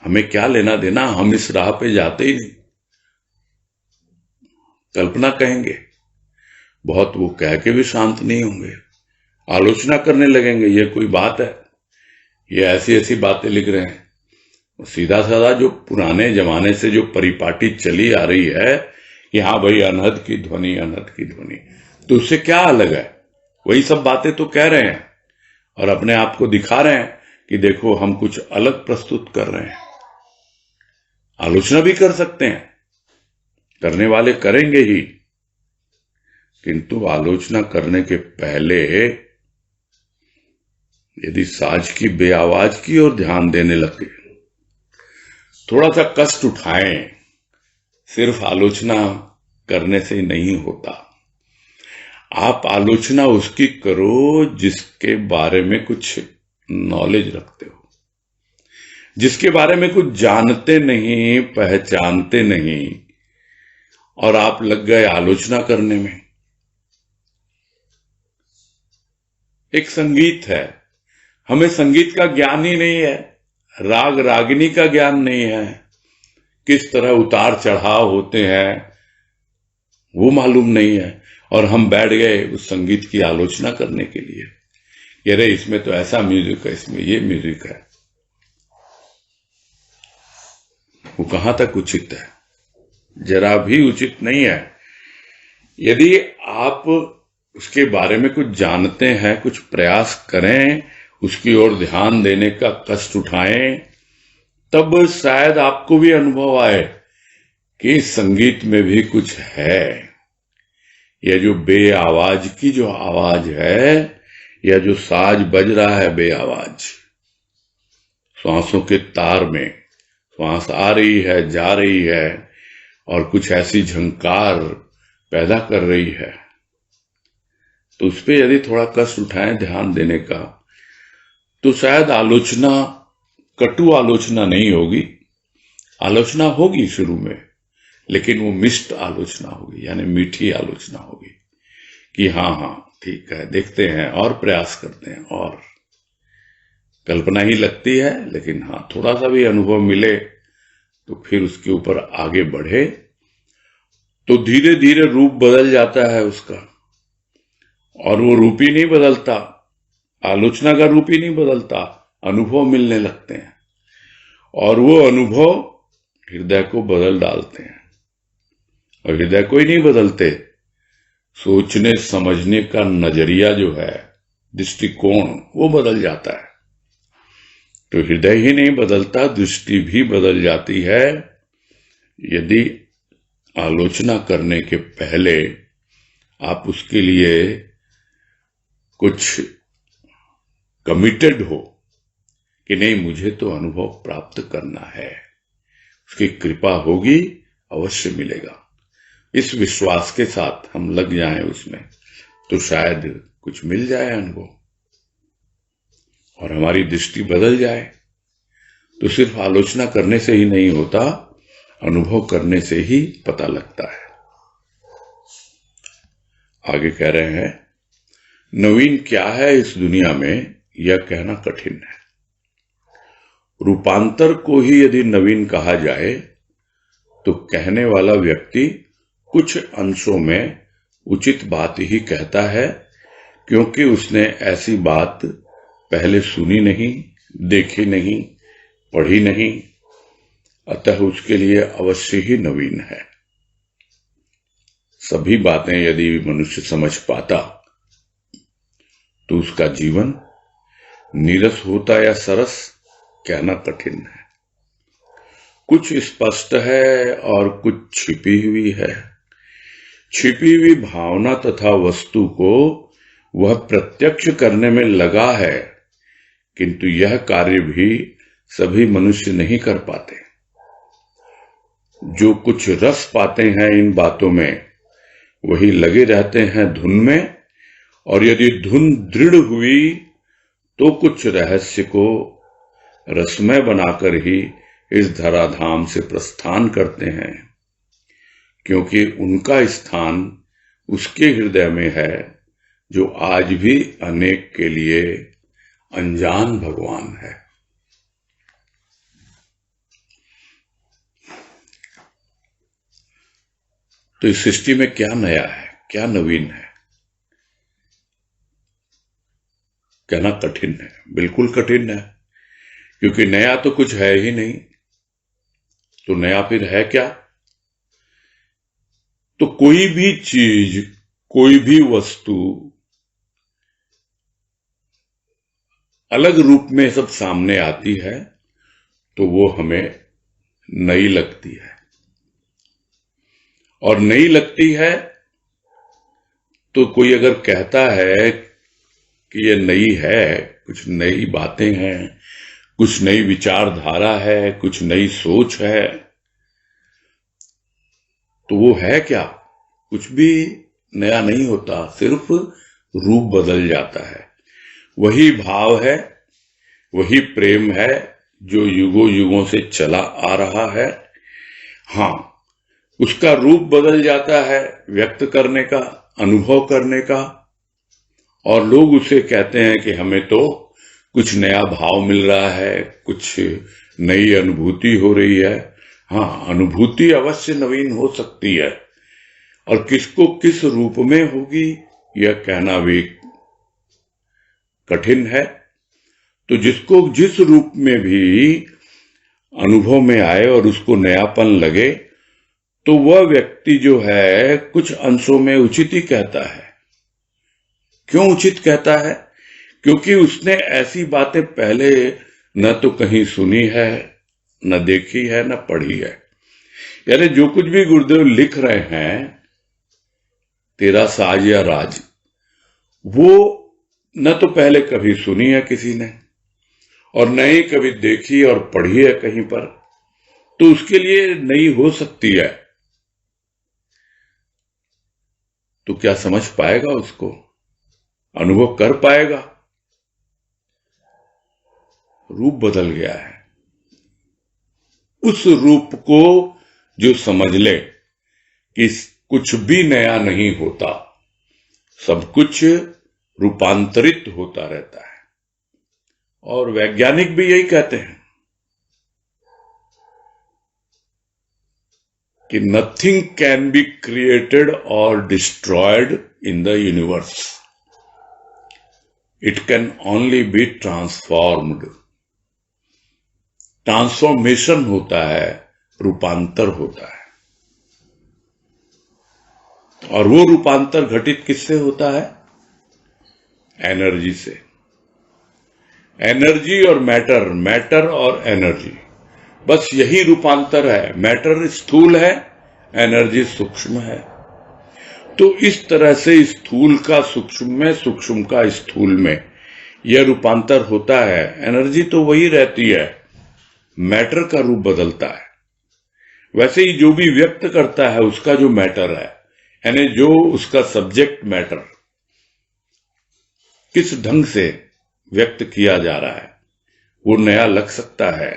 हमें क्या लेना देना, हम इस राह पे जाते ही नहीं। कल्पना कहेंगे, बहुत वो कह के भी शांत नहीं होंगे आलोचना करने लगेंगे, ये कोई बात है, ये ऐसी ऐसी बातें लिख रहे हैं। सीधा साधा जो पुराने जमाने से जो परिपाटी चली आ रही है कि हाँ भाई अनहद की ध्वनि, अनहद की ध्वनि, तो उससे क्या अलग है? वही सब बातें तो कह रहे हैं और अपने आप को दिखा रहे हैं कि देखो हम कुछ अलग प्रस्तुत कर रहे हैं। आलोचना भी कर सकते हैं, करने वाले करेंगे ही, किंतु आलोचना करने के पहले यदि साज की बेआवाज की ओर ध्यान देने लगे, थोड़ा सा कष्ट उठाएं। सिर्फ आलोचना करने से नहीं होता। आप आलोचना उसकी करो जिसके बारे में कुछ नॉलेज रखते हो, जिसके बारे में कुछ जानते नहीं, पहचानते नहीं, और आप लग गए आलोचना करने में। एक संगीत है, हमें संगीत का ज्ञान ही नहीं है, राग रागिनी का ज्ञान नहीं है, किस तरह उतार चढ़ाव होते हैं वो मालूम नहीं है, और हम बैठ गए उस संगीत की आलोचना करने के लिए। अरे इसमें तो ऐसा म्यूजिक है, इसमें ये म्यूजिक है। वो कहां तक उचित है? जरा भी उचित नहीं है। यदि आप उसके बारे में कुछ जानते हैं, कुछ प्रयास करें, उसकी ओर ध्यान देने का कष्ट उठाएं, तब शायद आपको भी अनुभव आए कि संगीत में भी कुछ है। यह जो बे आवाज की जो आवाज है, या जो साज बज रहा है बे आवाज, श्वासों के तार में श्वास आ रही है, जा रही है, और कुछ ऐसी झंकार पैदा कर रही है, तो उस पर यदि थोड़ा कष्ट उठाएं ध्यान देने का, तो शायद आलोचना कटु आलोचना नहीं होगी। आलोचना होगी शुरू में, लेकिन वो मिष्ट आलोचना होगी, यानी मीठी आलोचना होगी कि हाँ हाँ ठीक है, देखते हैं और प्रयास करते हैं, और कल्पना ही लगती है, लेकिन हाँ थोड़ा सा भी अनुभव मिले तो फिर उसके ऊपर आगे बढ़े, तो धीरे धीरे रूप बदल जाता है उसका। और वो रूप ही नहीं बदलता, आलोचना का रूप ही नहीं बदलता, अनुभव मिलने लगते हैं, और वो अनुभव हृदय को बदल डालते हैं। और हृदय को ही नहीं बदलते, सोचने समझने का नजरिया जो है, दृष्टिकोण, वो बदल जाता है। तो हृदय ही नहीं बदलता, दृष्टि भी बदल जाती है यदि आलोचना करने के पहले आप उसके लिए कुछ कमिटेड हो कि नहीं, मुझे तो अनुभव प्राप्त करना है, उसकी कृपा होगी, अवश्य मिलेगा। इस विश्वास के साथ हम लग जाएं उसमें, तो शायद कुछ मिल जाए अनुभव और हमारी दृष्टि बदल जाए। तो सिर्फ आलोचना करने से ही नहीं होता, अनुभव करने से ही पता लगता है। आगे कह रहे हैं, नवीन क्या है इस दुनिया में यह कहना कठिन है। रूपांतर को ही यदि नवीन कहा जाए तो कहने वाला व्यक्ति कुछ अंशों में उचित बात ही कहता है, क्योंकि उसने ऐसी बात पहले सुनी नहीं, देखी नहीं, पढ़ी नहीं, अतः उसके लिए अवश्य ही नवीन है। सभी बातें यदि मनुष्य समझ पाता तो उसका जीवन नीरस होता या सरस, कहना कठिन है। कुछ स्पष्ट है और कुछ छिपी हुई है। छिपी हुई भावना तथा वस्तु को वह प्रत्यक्ष करने में लगा है, किंतु यह कार्य भी सभी मनुष्य नहीं कर पाते। जो कुछ रस पाते हैं इन बातों में, वही लगे रहते हैं धुन में, और यदि धुन दृढ़ हुई तो कुछ रहस्य को रसमय बनाकर ही इस धराधाम से प्रस्थान करते हैं, क्योंकि उनका स्थान उसके हृदय में है जो आज भी अनेक के लिए अनजान भगवान है। तो इस सृष्टि में क्या नया है, क्या नवीन है? कठिन है, बिल्कुल कठिन है, क्योंकि नया तो कुछ है ही नहीं। तो नया फिर है क्या? तो कोई भी चीज, कोई भी वस्तु अलग रूप में सब सामने आती है तो वो हमें नई लगती है, और नई लगती है तो कोई अगर कहता है कि ये नई है, कुछ नई बातें हैं, कुछ नई विचारधारा है, कुछ नई सोच है, तो वो है क्या? कुछ भी नया नहीं होता, सिर्फ रूप बदल जाता है। वही भाव है, वही प्रेम है जो युगों युगों से चला आ रहा है। हाँ, उसका रूप बदल जाता है व्यक्त करने का, अनुभव करने का, और लोग उसे कहते हैं कि हमें तो कुछ नया भाव मिल रहा है, कुछ नई अनुभूति हो रही है। हाँ, अनुभूति अवश्य नवीन हो सकती है, और किसको किस रूप में होगी यह कहना भी कठिन है। तो जिसको जिस रूप में भी अनुभव में आए और उसको नयापन लगे, तो वह व्यक्ति जो है कुछ अंशों में उचित ही कहता है। क्यों उचित कहता है? क्योंकि उसने ऐसी बातें पहले न तो कहीं सुनी है, न देखी है, न पढ़ी है। यानी जो कुछ भी गुरुदेव लिख रहे हैं, तेरा साज या राज, वो न तो पहले कभी सुनी है किसी ने, और न ही कभी देखी और पढ़ी है कहीं पर, तो उसके लिए नई हो सकती है। तो क्या समझ पाएगा उसको? अनुभव कर पाएगा? रूप बदल गया है। उस रूप को जो समझ ले कि कुछ भी नया नहीं होता, सब कुछ रूपांतरित होता रहता है। और वैज्ञानिक भी यही कहते हैं कि नथिंग कैन बी क्रिएटेड और destroyed in the universe, it can only be transformed. Transformation होता है, रूपांतर होता है। और वो रूपांतर घटित किससे होता है? एनर्जी से। एनर्जी और मैटर, मैटर और एनर्जी, बस यही रूपांतर है। मैटर स्थूल है, एनर्जी सूक्ष्म है। तो इस तरह से स्थूल का सूक्ष्म में, सूक्ष्म का स्थूल में यह रूपांतर होता है। एनर्जी तो वही रहती है, मैटर का रूप बदलता है। वैसे ही जो भी व्यक्त करता है उसका जो मैटर है, यानी जो उसका सब्जेक्ट मैटर किस ढंग से व्यक्त किया जा रहा है, वो नया लग सकता है।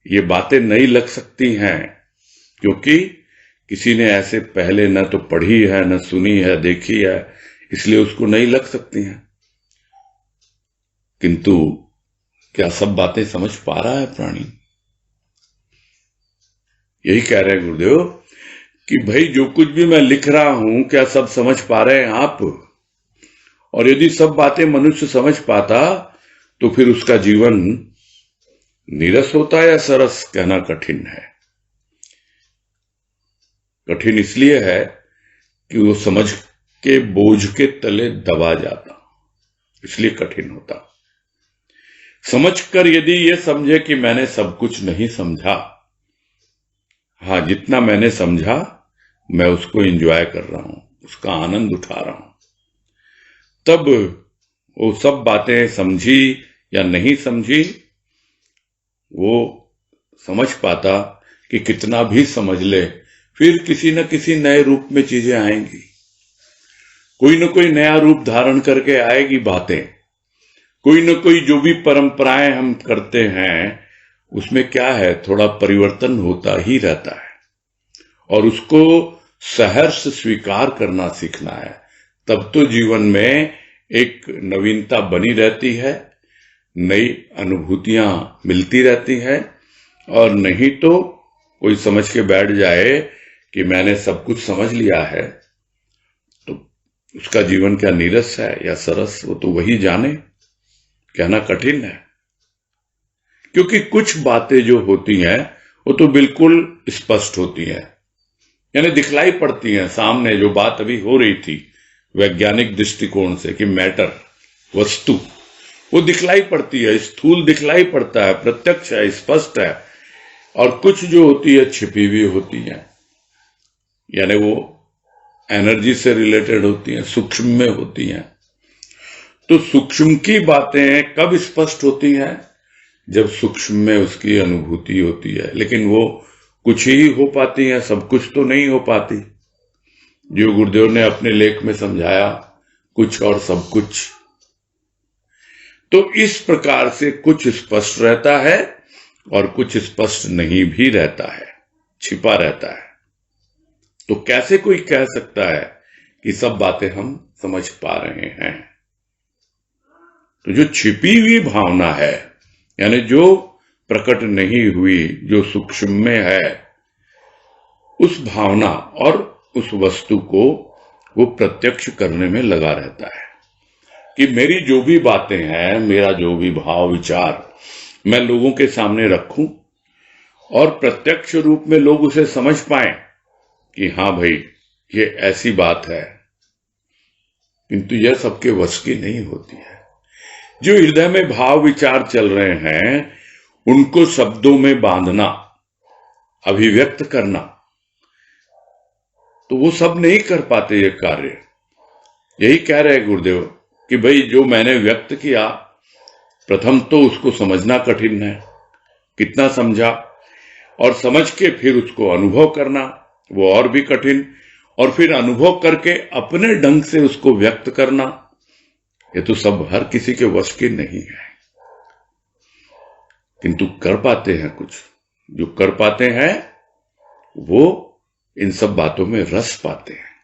ये बातें नई लग सकती हैं क्योंकि किसी ने ऐसे पहले न तो पढ़ी है, न सुनी है, देखी है, इसलिए उसको नई लग सकती हैं। किंतु क्या सब बातें समझ पा रहा है प्राणी? यही कह रहे हैं गुरुदेव कि भाई जो कुछ भी मैं लिख रहा हूं, क्या सब समझ पा रहे हैं आप? और यदि सब बातें मनुष्य समझ पाता तो फिर उसका जीवन नीरस होता या सरस, कहना कठिन है। कठिन इसलिए है कि वो समझ के बोझ के तले दबा जाता, इसलिए कठिन होता। समझकर यदि ये समझे कि मैंने सब कुछ नहीं समझा, हाँ, जितना मैंने समझा मैं उसको एंजॉय कर रहा हूं, उसका आनंद उठा रहा हूं, तब वो सब बातें समझी या नहीं समझी, वो समझ पाता कि कितना भी समझ ले फिर किसी न किसी नए रूप में चीजें आएंगी, कोई न कोई नया रूप धारण करके आएगी बातें। कोई न कोई जो भी परंपराएं हम करते हैं उसमें क्या है, थोड़ा परिवर्तन होता ही रहता है, और उसको सहर्ष स्वीकार करना सीखना है। तब तो जीवन में एक नवीनता बनी रहती है, नई अनुभूतियां मिलती रहती हैं। और नहीं तो कोई समझ के बैठ जाए कि मैंने सब कुछ समझ लिया है, तो उसका जीवन क्या नीरस है या सरस, वो तो वही जाने। कहना कठिन है, क्योंकि कुछ बातें जो होती हैं वो तो बिल्कुल स्पष्ट होती हैं, यानी दिखलाई पड़ती हैं सामने। जो बात अभी हो रही थी वैज्ञानिक दृष्टिकोण से कि मैटर, वस्तु, वो दिखलाई पड़ती है, स्थूल दिखलाई पड़ता है, प्रत्यक्ष है, स्पष्ट है। और कुछ जो होती है छिपी हुई होती है, यानी वो एनर्जी से रिलेटेड होती हैं, सूक्ष्म में होती हैं। तो सूक्ष्म की बातें कब स्पष्ट होती हैं? जब सूक्ष्म में उसकी अनुभूति होती है, लेकिन वो कुछ ही हो पाती है, सब कुछ तो नहीं हो पाती। जो गुरुदेव ने अपने लेख में समझाया, कुछ और सब कुछ। तो इस प्रकार से कुछ स्पष्ट रहता है और कुछ स्पष्ट नहीं भी रहता है, छिपा रहता है। तो कैसे कोई कह सकता है कि सब बातें हम समझ पा रहे हैं? तो जो छिपी हुई भावना है, यानी जो प्रकट नहीं हुई, जो सूक्ष्म में है, उस भावना और उस वस्तु को वो प्रत्यक्ष करने में लगा रहता है कि मेरी जो भी बातें हैं, मेरा जो भी भाव विचार मैं लोगों के सामने रखूं और प्रत्यक्ष रूप में लोग उसे समझ पाएं कि हाँ भाई ये ऐसी बात है। किंतु यह सबके वश की नहीं होती है। जो हृदय में भाव विचार चल रहे हैं उनको शब्दों में बांधना, अभिव्यक्त करना, तो वो सब नहीं कर पाते ये कार्य। यही कह रहे गुरुदेव कि भाई जो मैंने व्यक्त किया, प्रथम तो उसको समझना कठिन है, कितना समझा, और समझ के फिर उसको अनुभव करना वो और भी कठिन, और फिर अनुभव करके अपने ढंग से उसको व्यक्त करना, ये तो सब हर किसी के वश की नहीं है। किंतु कर पाते हैं कुछ, जो कर पाते हैं वो इन सब बातों में रस पाते हैं।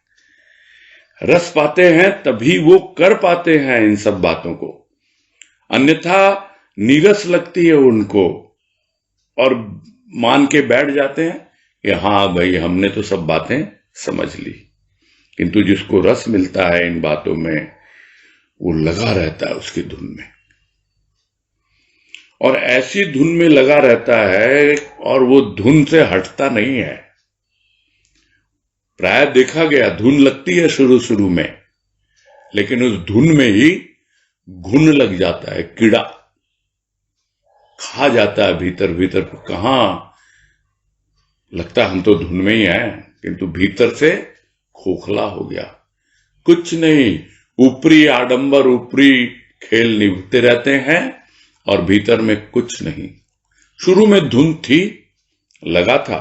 रस पाते हैं तभी वो कर पाते हैं इन सब बातों को, अन्यथा नीरस लगती है उनको और मान के बैठ जाते हैं कि हाँ भाई हमने तो सब बातें समझ ली। किंतु जिसको रस मिलता है इन बातों में, वो लगा रहता है उसकी धुन में, और ऐसी धुन में लगा रहता है और वो धुन से हटता नहीं है। प्राय देखा गया धुन लगती है शुरू शुरू में, लेकिन उस धुन में ही घुन लग जाता है, कीड़ा खा जाता है भीतर भीतर। कहां लगता हम तो धुन में ही हैं, किंतु भीतर से खोखला हो गया, कुछ नहीं, ऊपरी आडंबर, ऊपरी खेल निभते रहते हैं और भीतर में कुछ नहीं। शुरू में धुन थी, लगा था।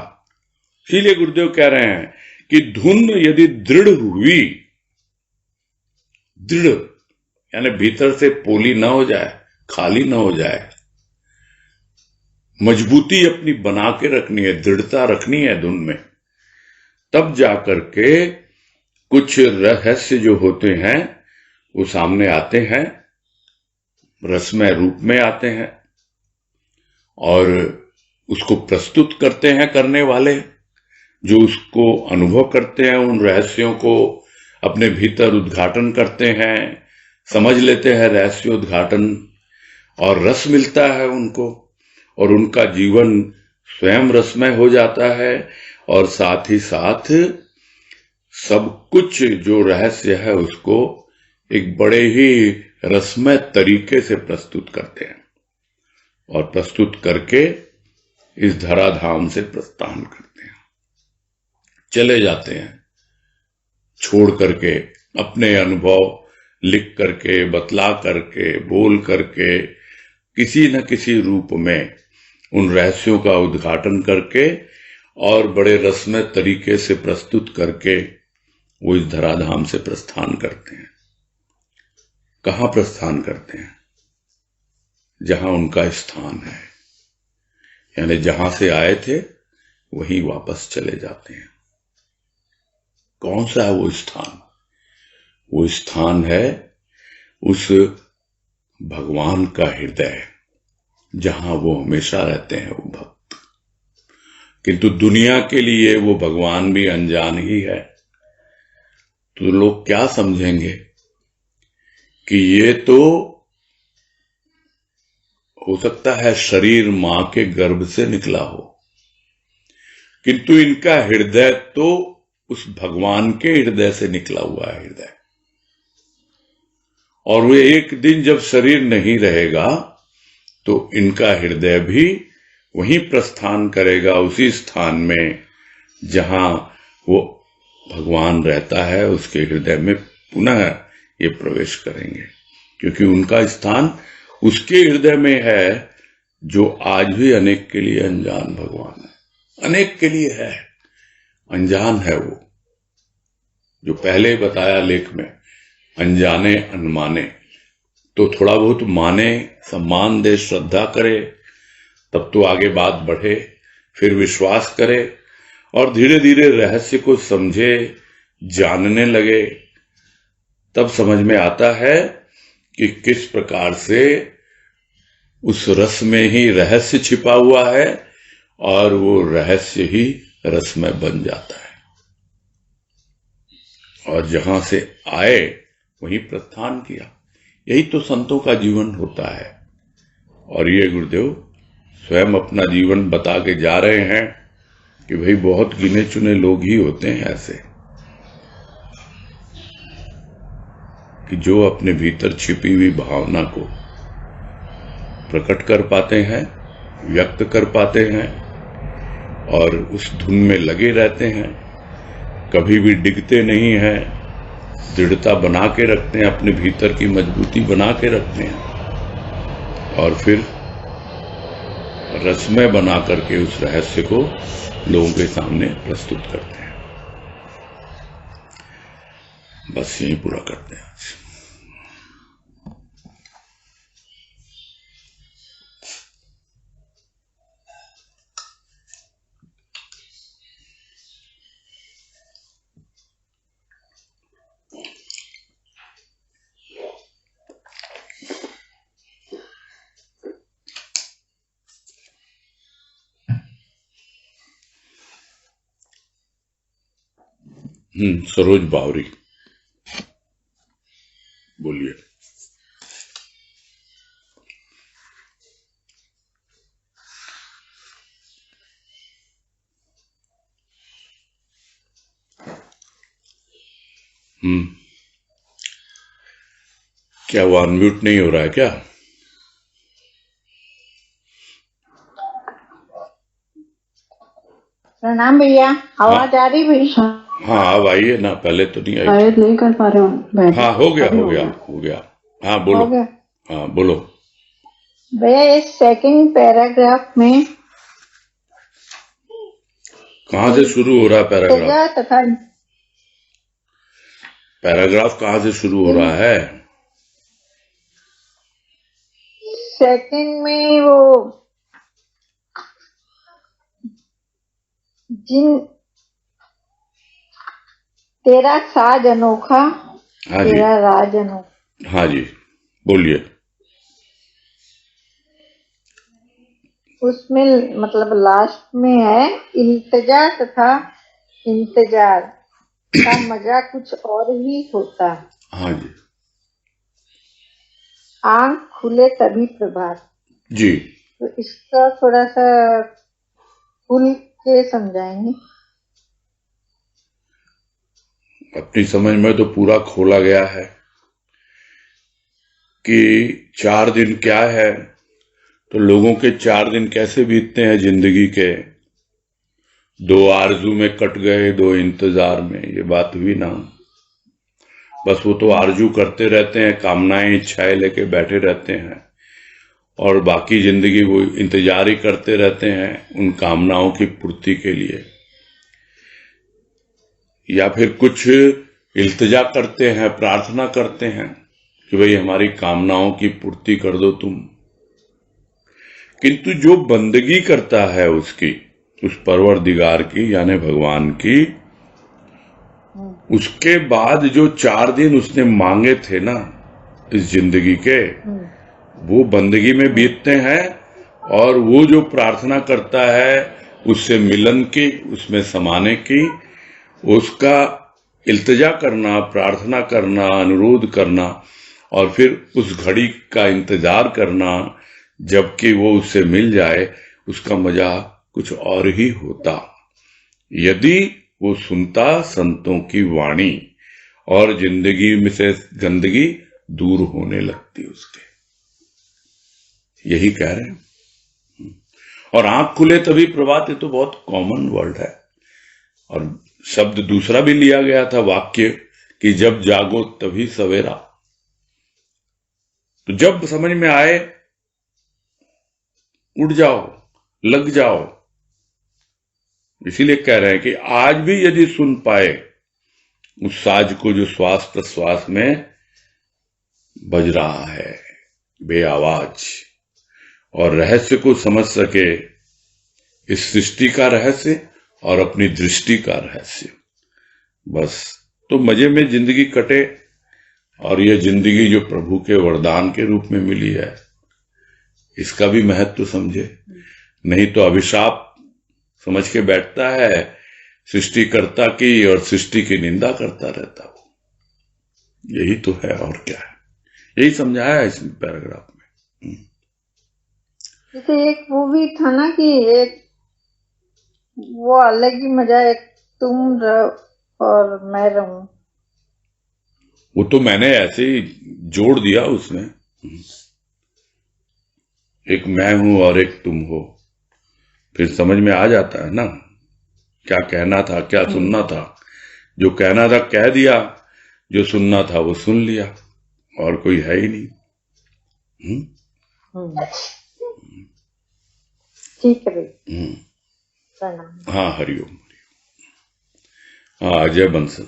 इसीलिए गुरुदेव कह रहे हैं कि धुन यदि दृढ़ हुई, दृढ़ यानी भीतर से पोली ना हो जाए, खाली ना हो जाए, मजबूती अपनी बना के रखनी है, दृढ़ता रखनी है धुन में, तब जाकर के कुछ रहस्य जो होते हैं वो सामने आते हैं, रसमय रूप में आते हैं और उसको प्रस्तुत करते हैं करने वाले, जो उसको अनुभव करते हैं, उन रहस्यों को अपने भीतर उद्घाटन करते हैं, समझ लेते हैं रहस्योद्घाटन, और रस मिलता है उनको, और उनका जीवन स्वयं रसमय हो जाता है। और साथ ही साथ सब कुछ जो रहस्य है उसको एक बड़े ही रसमय तरीके से प्रस्तुत करते हैं, और प्रस्तुत करके इस धराधाम से प्रस्थान करते हैं, चले जाते हैं, छोड़ करके अपने अनुभव लिख करके, बतला करके, बोल करके, किसी न किसी रूप में उन रहस्यों का उद्घाटन करके और बड़े रसमय तरीके से प्रस्तुत करके वो इस धराधाम से प्रस्थान करते हैं। कहां प्रस्थान करते हैं? जहां उनका स्थान है, यानी जहां से आए थे वहीं वापस चले जाते हैं। कौन सा है वो स्थान? वो स्थान है उस भगवान का हृदय, जहां वो हमेशा रहते हैं वो भक्त। किंतु दुनिया के लिए वो भगवान भी अनजान ही है। तो लोग क्या समझेंगे कि ये तो हो सकता है शरीर मां के गर्भ से निकला हो, किंतु इनका हृदय तो उस भगवान के हृदय से निकला हुआ है हृदय। और वे एक दिन जब शरीर नहीं रहेगा तो इनका हृदय भी वहीं प्रस्थान करेगा, उसी स्थान में जहां वो भगवान रहता है, उसके हृदय में पुनः ये प्रवेश करेंगे, क्योंकि उनका स्थान उसके हृदय में है जो आज भी अनेक के लिए अनजान भगवान है। अनेक के लिए है, अनजान है वो, जो पहले बताया लेख में, अनजाने अनमाने। तो थोड़ा बहुत माने, सम्मान दे, श्रद्धा करे, तब तो आगे बात बढ़े, फिर विश्वास करे और धीरे धीरे रहस्य को समझे, जानने लगे। तब समझ में आता है कि किस प्रकार से उस रस में ही रहस्य छिपा हुआ है और वो रहस्य ही रसमय बन जाता है, और जहां से आए वहीं प्रस्थान किया। यही तो संतों का जीवन होता है। और ये गुरुदेव स्वयं अपना जीवन बता के जा रहे हैं कि भाई बहुत गिने चुने लोग ही होते हैं ऐसे कि जो अपने भीतर छिपी हुई भावना को प्रकट कर पाते हैं, व्यक्त कर पाते हैं और उस धुन में लगे रहते हैं, कभी भी डिगते नहीं हैं, दृढ़ता बना के रखते हैं, अपने भीतर की मजबूती बना के रखते हैं और फिर रसमय बना करके उस रहस्य को लोगों के सामने प्रस्तुत करते हैं। बस यही पूरा करते हैं आज। सरोज बावरी बोलिए। क्या वो अनम्यूट नहीं हो रहा है क्या? प्रणाम भैया, आवाज आ रही भैया? हाँ अब आइए ना, पहले तो नहीं आई। शायद नहीं कर पा रहे हूँ। हाँ हो गया। हाँ बोलो। हो गया। हाँ बोलो भैया, इस सेकंड पैराग्राफ में कहाँ से शुरू हो रहा है पैराग्राफ? तथा पैराग्राफ कहाँ से शुरू हो रहा है? सेकंड में वो जिन तेरा साज अनोखा, हाँ जी, तेरा राज अनोखा। हाँ जी बोलिए। उसमें मतलब लास्ट में है, इल्तिजा तथा इंतजार का मजा कुछ और ही होता है। हाँ जी आंख खुले तभी प्रभात जी। तो इसका थोड़ा सा खुल के समझाएंगे? अपनी समझ में तो पूरा खोला गया है कि 4 दिन क्या है, तो लोगों के 4 दिन कैसे बीतते हैं जिंदगी के। 2 आरजू में कट गए, 2 इंतजार में, ये बात हुई ना। बस वो तो आरजू करते रहते हैं, कामनाएं इच्छाएं लेके बैठे रहते हैं और बाकी जिंदगी वो इंतजार ही करते रहते हैं उन कामनाओं की पूर्ति के लिए, या फिर कुछ इल्तिजा करते हैं, प्रार्थना करते हैं कि भाई हमारी कामनाओं की पूर्ति कर दो तुम। किंतु जो बंदगी करता है उसकी, उस परवरदिगार की यानी भगवान की, उसके बाद जो 4 दिन उसने मांगे थे ना इस जिंदगी के, वो बंदगी में बीतते हैं। और वो जो प्रार्थना करता है उससे मिलन की, उसमें समाने की, उसका इल्तिजा करना, प्रार्थना करना, अनुरोध करना और फिर उस घड़ी का इंतजार करना जबकि वो उससे मिल जाए उसका मजा कुछ और ही होता, यदि वो सुनता संतों की वाणी और जिंदगी में से गंदगी दूर होने लगती उसके। यही कह रहे हैं। और आंख खुले तभी प्रभात, ये तो बहुत कॉमन वर्ड है। और शब्द दूसरा भी लिया गया था, वाक्य, कि जब जागो तभी सवेरा। तो जब समझ में आए उठ जाओ, लग जाओ। इसीलिए कह रहे हैं कि आज भी यदि सुन पाए उस साज को जो श्वास प्रश्वास में बज रहा है बेआवाज, और रहस्य को समझ सके, इस सृष्टि का रहस्य और अपनी दृष्टि का रहस्य, बस तो मजे में जिंदगी कटे। और यह जिंदगी जो प्रभु के वरदान के रूप में मिली है, इसका भी महत्व समझे। नहीं तो अभिशाप समझ के बैठता है सृष्टिकर्ता की, और सृष्टि की निंदा करता रहता वो। यही तो है, और क्या है, यही समझाया है इस पैराग्राफ में। जैसे एक मूवी था ना कि एक वो अलग ही मजा, एक तुम रहो और मैं रहूं। वो तो मैंने ऐसे ही जोड़ दिया उसमें, एक मैं हूं और एक तुम हो, फिर समझ में आ जाता है ना क्या कहना था, क्या सुनना था। जो कहना था कह दिया, जो सुनना था वो सुन लिया, और कोई है ही नहीं। ठीक है भाई, प्रणाम। हाँ, हरिओम। हाँ, अजय बंसल।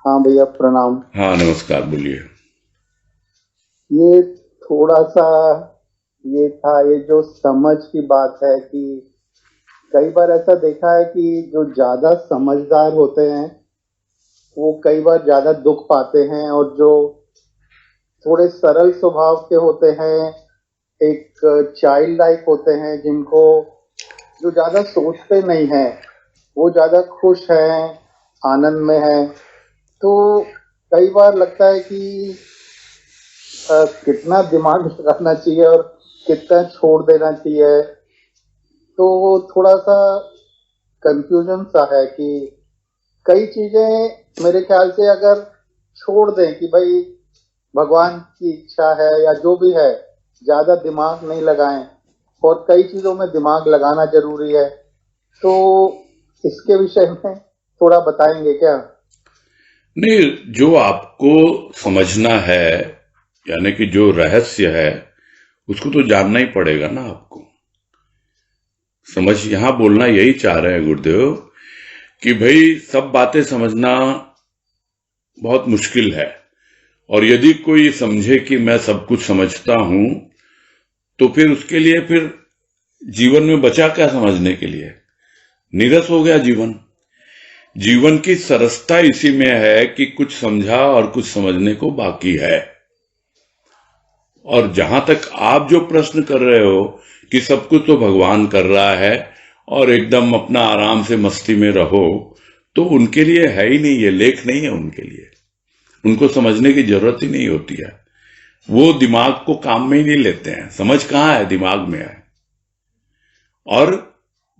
हाँ भैया प्रणाम। हाँ, नमस्कार, बोलिए। ये थोड़ा सा ये था, ये जो समझ की बात है कि कई बार ऐसा देखा है कि जो ज्यादा समझदार होते हैं वो कई बार ज्यादा दुख पाते हैं, और जो थोड़े सरल स्वभाव के होते हैं, एक चाइल्ड लाइक होते हैं, जिनको जो ज्यादा सोचते नहीं है वो ज्यादा खुश हैं, आनंद में हैं। तो कई बार लगता है कि कितना दिमाग लगाना चाहिए और कितना छोड़ देना चाहिए। तो थोड़ा सा कंफ्यूजन सा है कि कई चीजें मेरे ख्याल से अगर छोड़ दें कि भाई भगवान की इच्छा है या जो भी है, ज्यादा दिमाग नहीं लगाएं, और कई चीजों में दिमाग लगाना जरूरी है। तो इसके विषय में थोड़ा बताएंगे क्या? नहीं, जो आपको समझना है, यानी कि जो रहस्य है, उसको तो जानना ही पड़ेगा ना आपको। समझ, यहां बोलना यही चाह रहे हैं गुरुदेव कि भाई सब बातें समझना बहुत मुश्किल है, और यदि कोई समझे कि मैं सब कुछ समझता हूं, तो फिर उसके लिए फिर जीवन में बचा क्या समझने के लिए? नीरस हो गया जीवन। जीवन की सरसता इसी में है कि कुछ समझा और कुछ समझने को बाकी है। और जहां तक आप जो प्रश्न कर रहे हो कि सब कुछ तो भगवान कर रहा है और एकदम अपना आराम से मस्ती में रहो, तो उनके लिए है ही नहीं, ये लेख नहीं है उनके लिए। उनको समझने की जरूरत ही नहीं होती है। वो दिमाग को काम में ही नहीं लेते हैं। समझ कहां है, दिमाग में है। और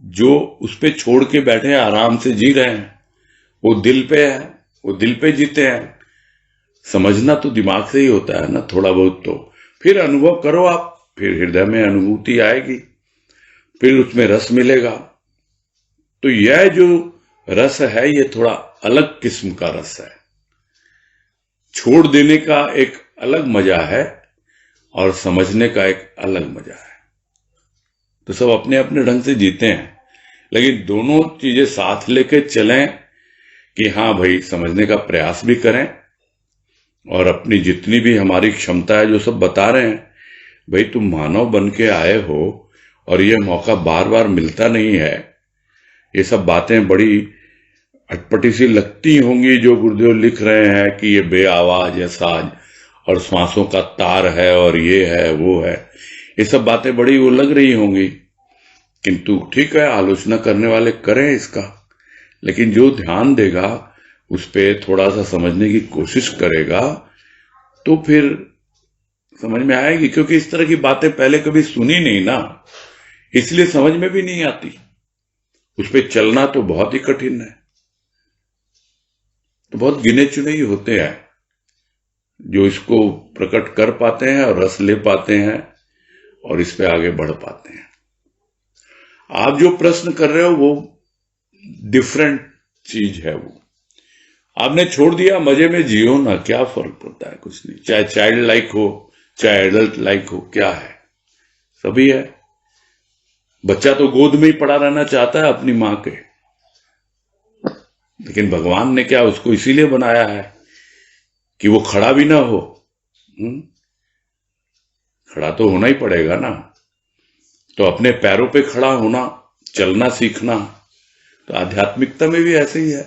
जो उस पे छोड़ के बैठे आराम से जी रहे हैं, वो दिल पे है, वो दिल पे जीते हैं। समझना तो दिमाग से ही होता है ना, थोड़ा बहुत तो। फिर अनुभव करो आप, फिर हृदय में अनुभूति आएगी, फिर उसमें रस मिलेगा। तो यह जो रस है, ये थोड़ा अलग किस्म का रस है। छोड़ देने का एक अलग मजा है और समझने का एक अलग मजा है। तो सब अपने अपने ढंग से जीते हैं, लेकिन दोनों चीजें साथ लेके चलें कि हाँ भाई, समझने का प्रयास भी करें, और अपनी जितनी भी हमारी क्षमता है, जो सब बता रहे हैं, भाई तुम मानव बन के आए हो और ये मौका बार बार मिलता नहीं है। ये सब बातें बड़ी अटपटी सी लगती होंगी जो गुरुदेव लिख रहे हैं कि ये बेआवाज है साज, और श्वासों का तार है, और ये है वो है। ये सब बातें बड़ी वो लग रही होंगी, किंतु ठीक है, आलोचना करने वाले करें इसका, लेकिन जो ध्यान देगा, उस पे थोड़ा सा समझने की कोशिश करेगा, तो फिर समझ में आएगी, क्योंकि इस तरह की बातें पहले कभी सुनी नहीं ना, इसलिए समझ में भी नहीं आती। उस पर चलना तो बहुत ही कठिन है। तो बहुत गिने चुने ही होते हैं जो इसको प्रकट कर पाते हैं और रस ले पाते हैं और इस पे आगे बढ़ पाते हैं। आप जो प्रश्न कर रहे हो वो डिफरेंट चीज है। वो आपने छोड़ दिया, मजे में जियो ना, क्या फर्क पड़ता है? कुछ नहीं। चाहे चाइल्ड लाइक हो चाहे एडल्ट लाइक हो, क्या है, सभी है। बच्चा तो गोद में ही पड़ा रहना चाहता है अपनी मां के, लेकिन भगवान ने क्या उसको इसीलिए बनाया है कि वो खड़ा भी ना हो। खड़ा तो होना ही पड़ेगा ना। तो अपने पैरों पे खड़ा होना, चलना सीखना, तो आध्यात्मिकता में भी ऐसे ही है।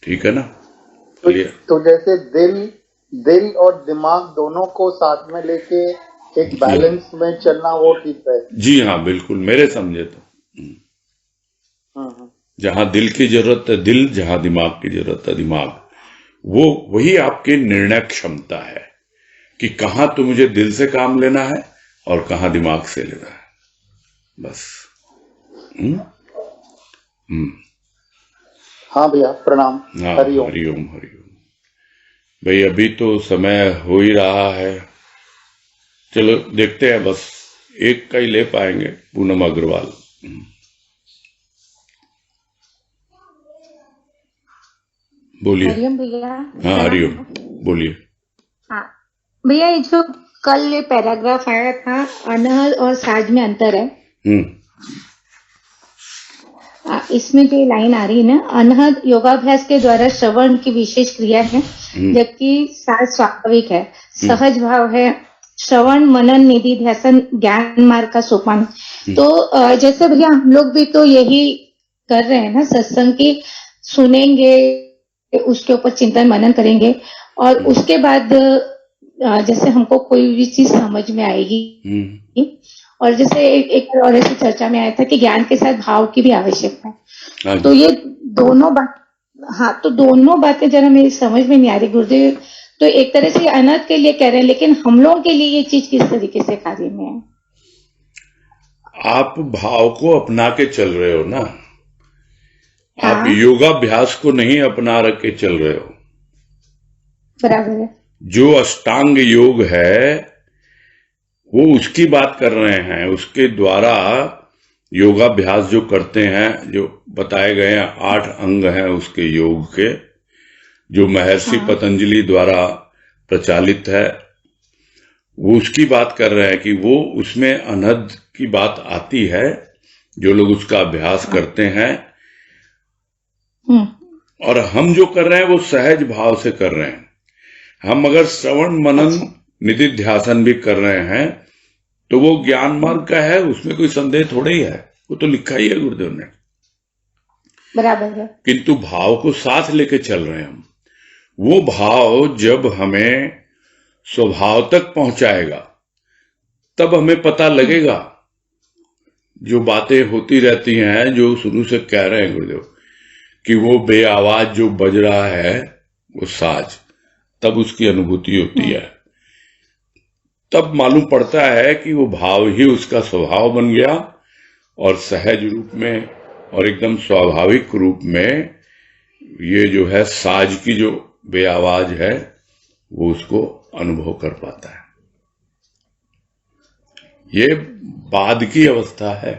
ठीक है ना? तो जैसे दिल और दिमाग दोनों को साथ में लेके एक बैलेंस में चलना, वो ठीक है। जी हाँ, बिल्कुल, मेरे समझे तो जहां दिल की जरूरत है दिल, जहां दिमाग की जरूरत है दिमाग, वो वही आपकी निर्णय क्षमता है कि कहां तो मुझे दिल से काम लेना है और कहां दिमाग से लेना है, बस। हाँ भैया, प्रणाम। हाँ, हरिओम। हरिओम हरिओम। भाई अभी तो समय हो ही रहा है, चलो देखते हैं, बस एक का ही ले पाएंगे, पूनम अग्रवाल। बोलिए। हरिओम भैया। हाँ हरिओम, बोलिए। हाँ भैया, ये जो कल ये पैराग्राफ आया था, अनहद और साज में अंतर है, इसमें जो लाइन आ रही है ना, अनहद योगाभ्यास के द्वारा श्रवण की विशेष क्रिया है, जबकि साज स्वाभाविक है, सहज भाव है, श्रवण मनन निधि ध्यान ज्ञान मार्ग का सोपान। तो जैसे भैया हम लोग भी तो यही कर रहे हैं ना, सत्संग की सुनेंगे, उसके ऊपर चिंतन मनन करेंगे, और उसके बाद जैसे हमको कोई भी चीज समझ में आएगी। और जैसे एक और ऐसी चर्चा में आया था कि ज्ञान के साथ भाव की भी आवश्यकता है। तो ये दोनों बात, हाँ, तो दोनों बातें जरा मेरी समझ में नहीं आ रही गुरुदेव। तो एक तरह से अनहद के लिए कह रहे हैं, लेकिन हम लोगों के लिए ये चीज किस तरीके से कार्य में है? आप भाव को अपना के चल रहे हो ना, आप योगाभ्यास को नहीं अपना रख के चल रहे हो। बराबर है। जो अष्टांग योग है वो उसकी बात कर रहे हैं, उसके द्वारा योगाभ्यास जो करते हैं, जो बताए गए हैं 8 अंग हैं उसके योग के, जो महर्षि पतंजलि द्वारा प्रचालित है, वो उसकी बात कर रहे हैं कि वो उसमें अनहद की बात आती है। जो लोग उसका अभ्यास करते हैं, और हम जो कर रहे हैं वो सहज भाव से कर रहे हैं। हम अगर श्रवण मनन निधि ध्यान भी कर रहे हैं तो वो ज्ञान मार्ग का है, उसमें कोई संदेह थोड़ा ही है, वो तो लिखा ही है गुरुदेव ने। बराबर है। किंतु भाव को साथ लेके चल रहे हैं हम। वो भाव जब हमें स्वभाव तक पहुंचाएगा तब हमें पता लगेगा। जो बातें होती रहती हैं, जो शुरू से कह रहे हैं गुरुदेव कि वो बेआवाज जो बज रहा है वो साज, तब उसकी अनुभूति होती है। तब मालूम पड़ता है कि वो भाव ही उसका स्वभाव बन गया, और सहज रूप में और एकदम स्वाभाविक रूप में ये जो है साज की जो बेआवाज है वो उसको अनुभव कर पाता है। ये बाद की अवस्था है।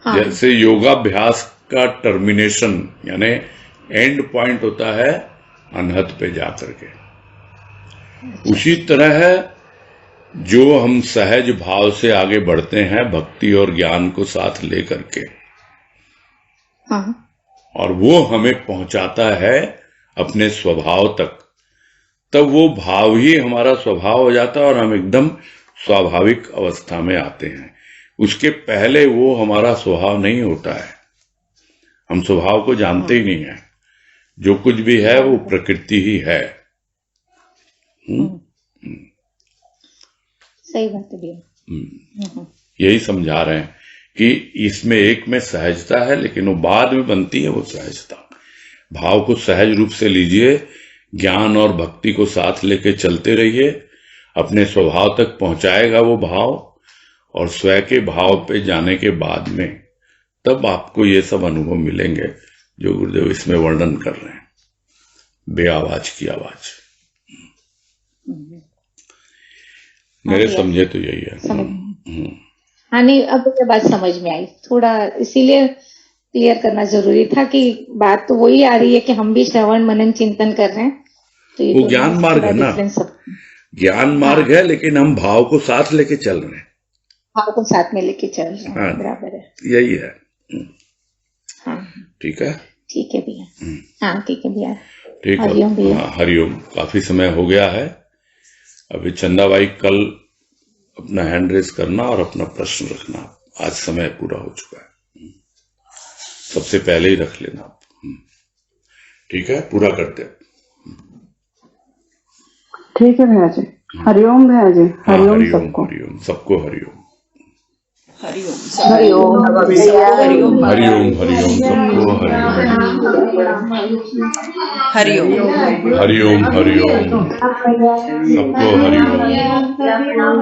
जैसे योगाभ्यास का टर्मिनेशन यानी एंड पॉइंट होता है अनहद पे जाकर के, उसी तरह है जो हम सहज भाव से आगे बढ़ते हैं भक्ति और ज्ञान को साथ लेकर के, और वो हमें पहुंचाता है अपने स्वभाव तक। तब वो भाव ही हमारा स्वभाव हो जाता है और हम एकदम स्वाभाविक अवस्था में आते हैं। उसके पहले वो हमारा स्वभाव नहीं होता है, हम स्वभाव को जानते ही नहीं है। जो कुछ भी है वो प्रकृति ही है। सही बात है भैया। यही समझा रहे हैं कि इसमें एक में सहजता है, लेकिन वो बाद में बनती है वो सहजता। भाव को सहज रूप से लीजिए, ज्ञान और भक्ति को साथ लेके चलते रहिए, अपने स्वभाव तक पहुंचाएगा वो भाव, और स्वयं के भाव पे जाने के बाद में तब आपको ये सब अनुभव मिलेंगे जो गुरुदेव इसमें वर्णन कर रहे हैं। बेआवाज की आवाज, मेरे समझे तो यही है। हाँ नहीं, अब ये बात समझ में आई थोड़ा, इसीलिए क्लियर करना जरूरी था कि बात तो वही आ रही है कि हम भी श्रवण मनन चिंतन कर रहे हैं, तो ये वो ज्ञान मार्ग है ना, ज्ञान मार्ग है, लेकिन हम भाव को साथ लेके चल रहे हैं, भाव को साथ में लेके चल रहे हैं। हाँ, बराबर है, यही है। हाँ ठीक है, ठीक है भैया, हाँ ठीक है भैया, ठीक है। हरिओम भैया। हाँ, हरिओम। काफी समय हो गया है, अभी चंदा भाई कल अपना हैंड रेस करना और अपना प्रश्न रखना, आज समय पूरा हो चुका है, सबसे पहले ही रख लेना आप। ठीक है, पूरा करते हैं। ठीक है भैया जी, हरिओम भैया जी, हाँ, हरिओम हरिओम, सबको, हरिओम सबको, हरिओम, हरिओम भैया, हरिओम, हरिओम सबको, हरिओम, हरिओम हरिओम, हरिओम सबको, हरिओम।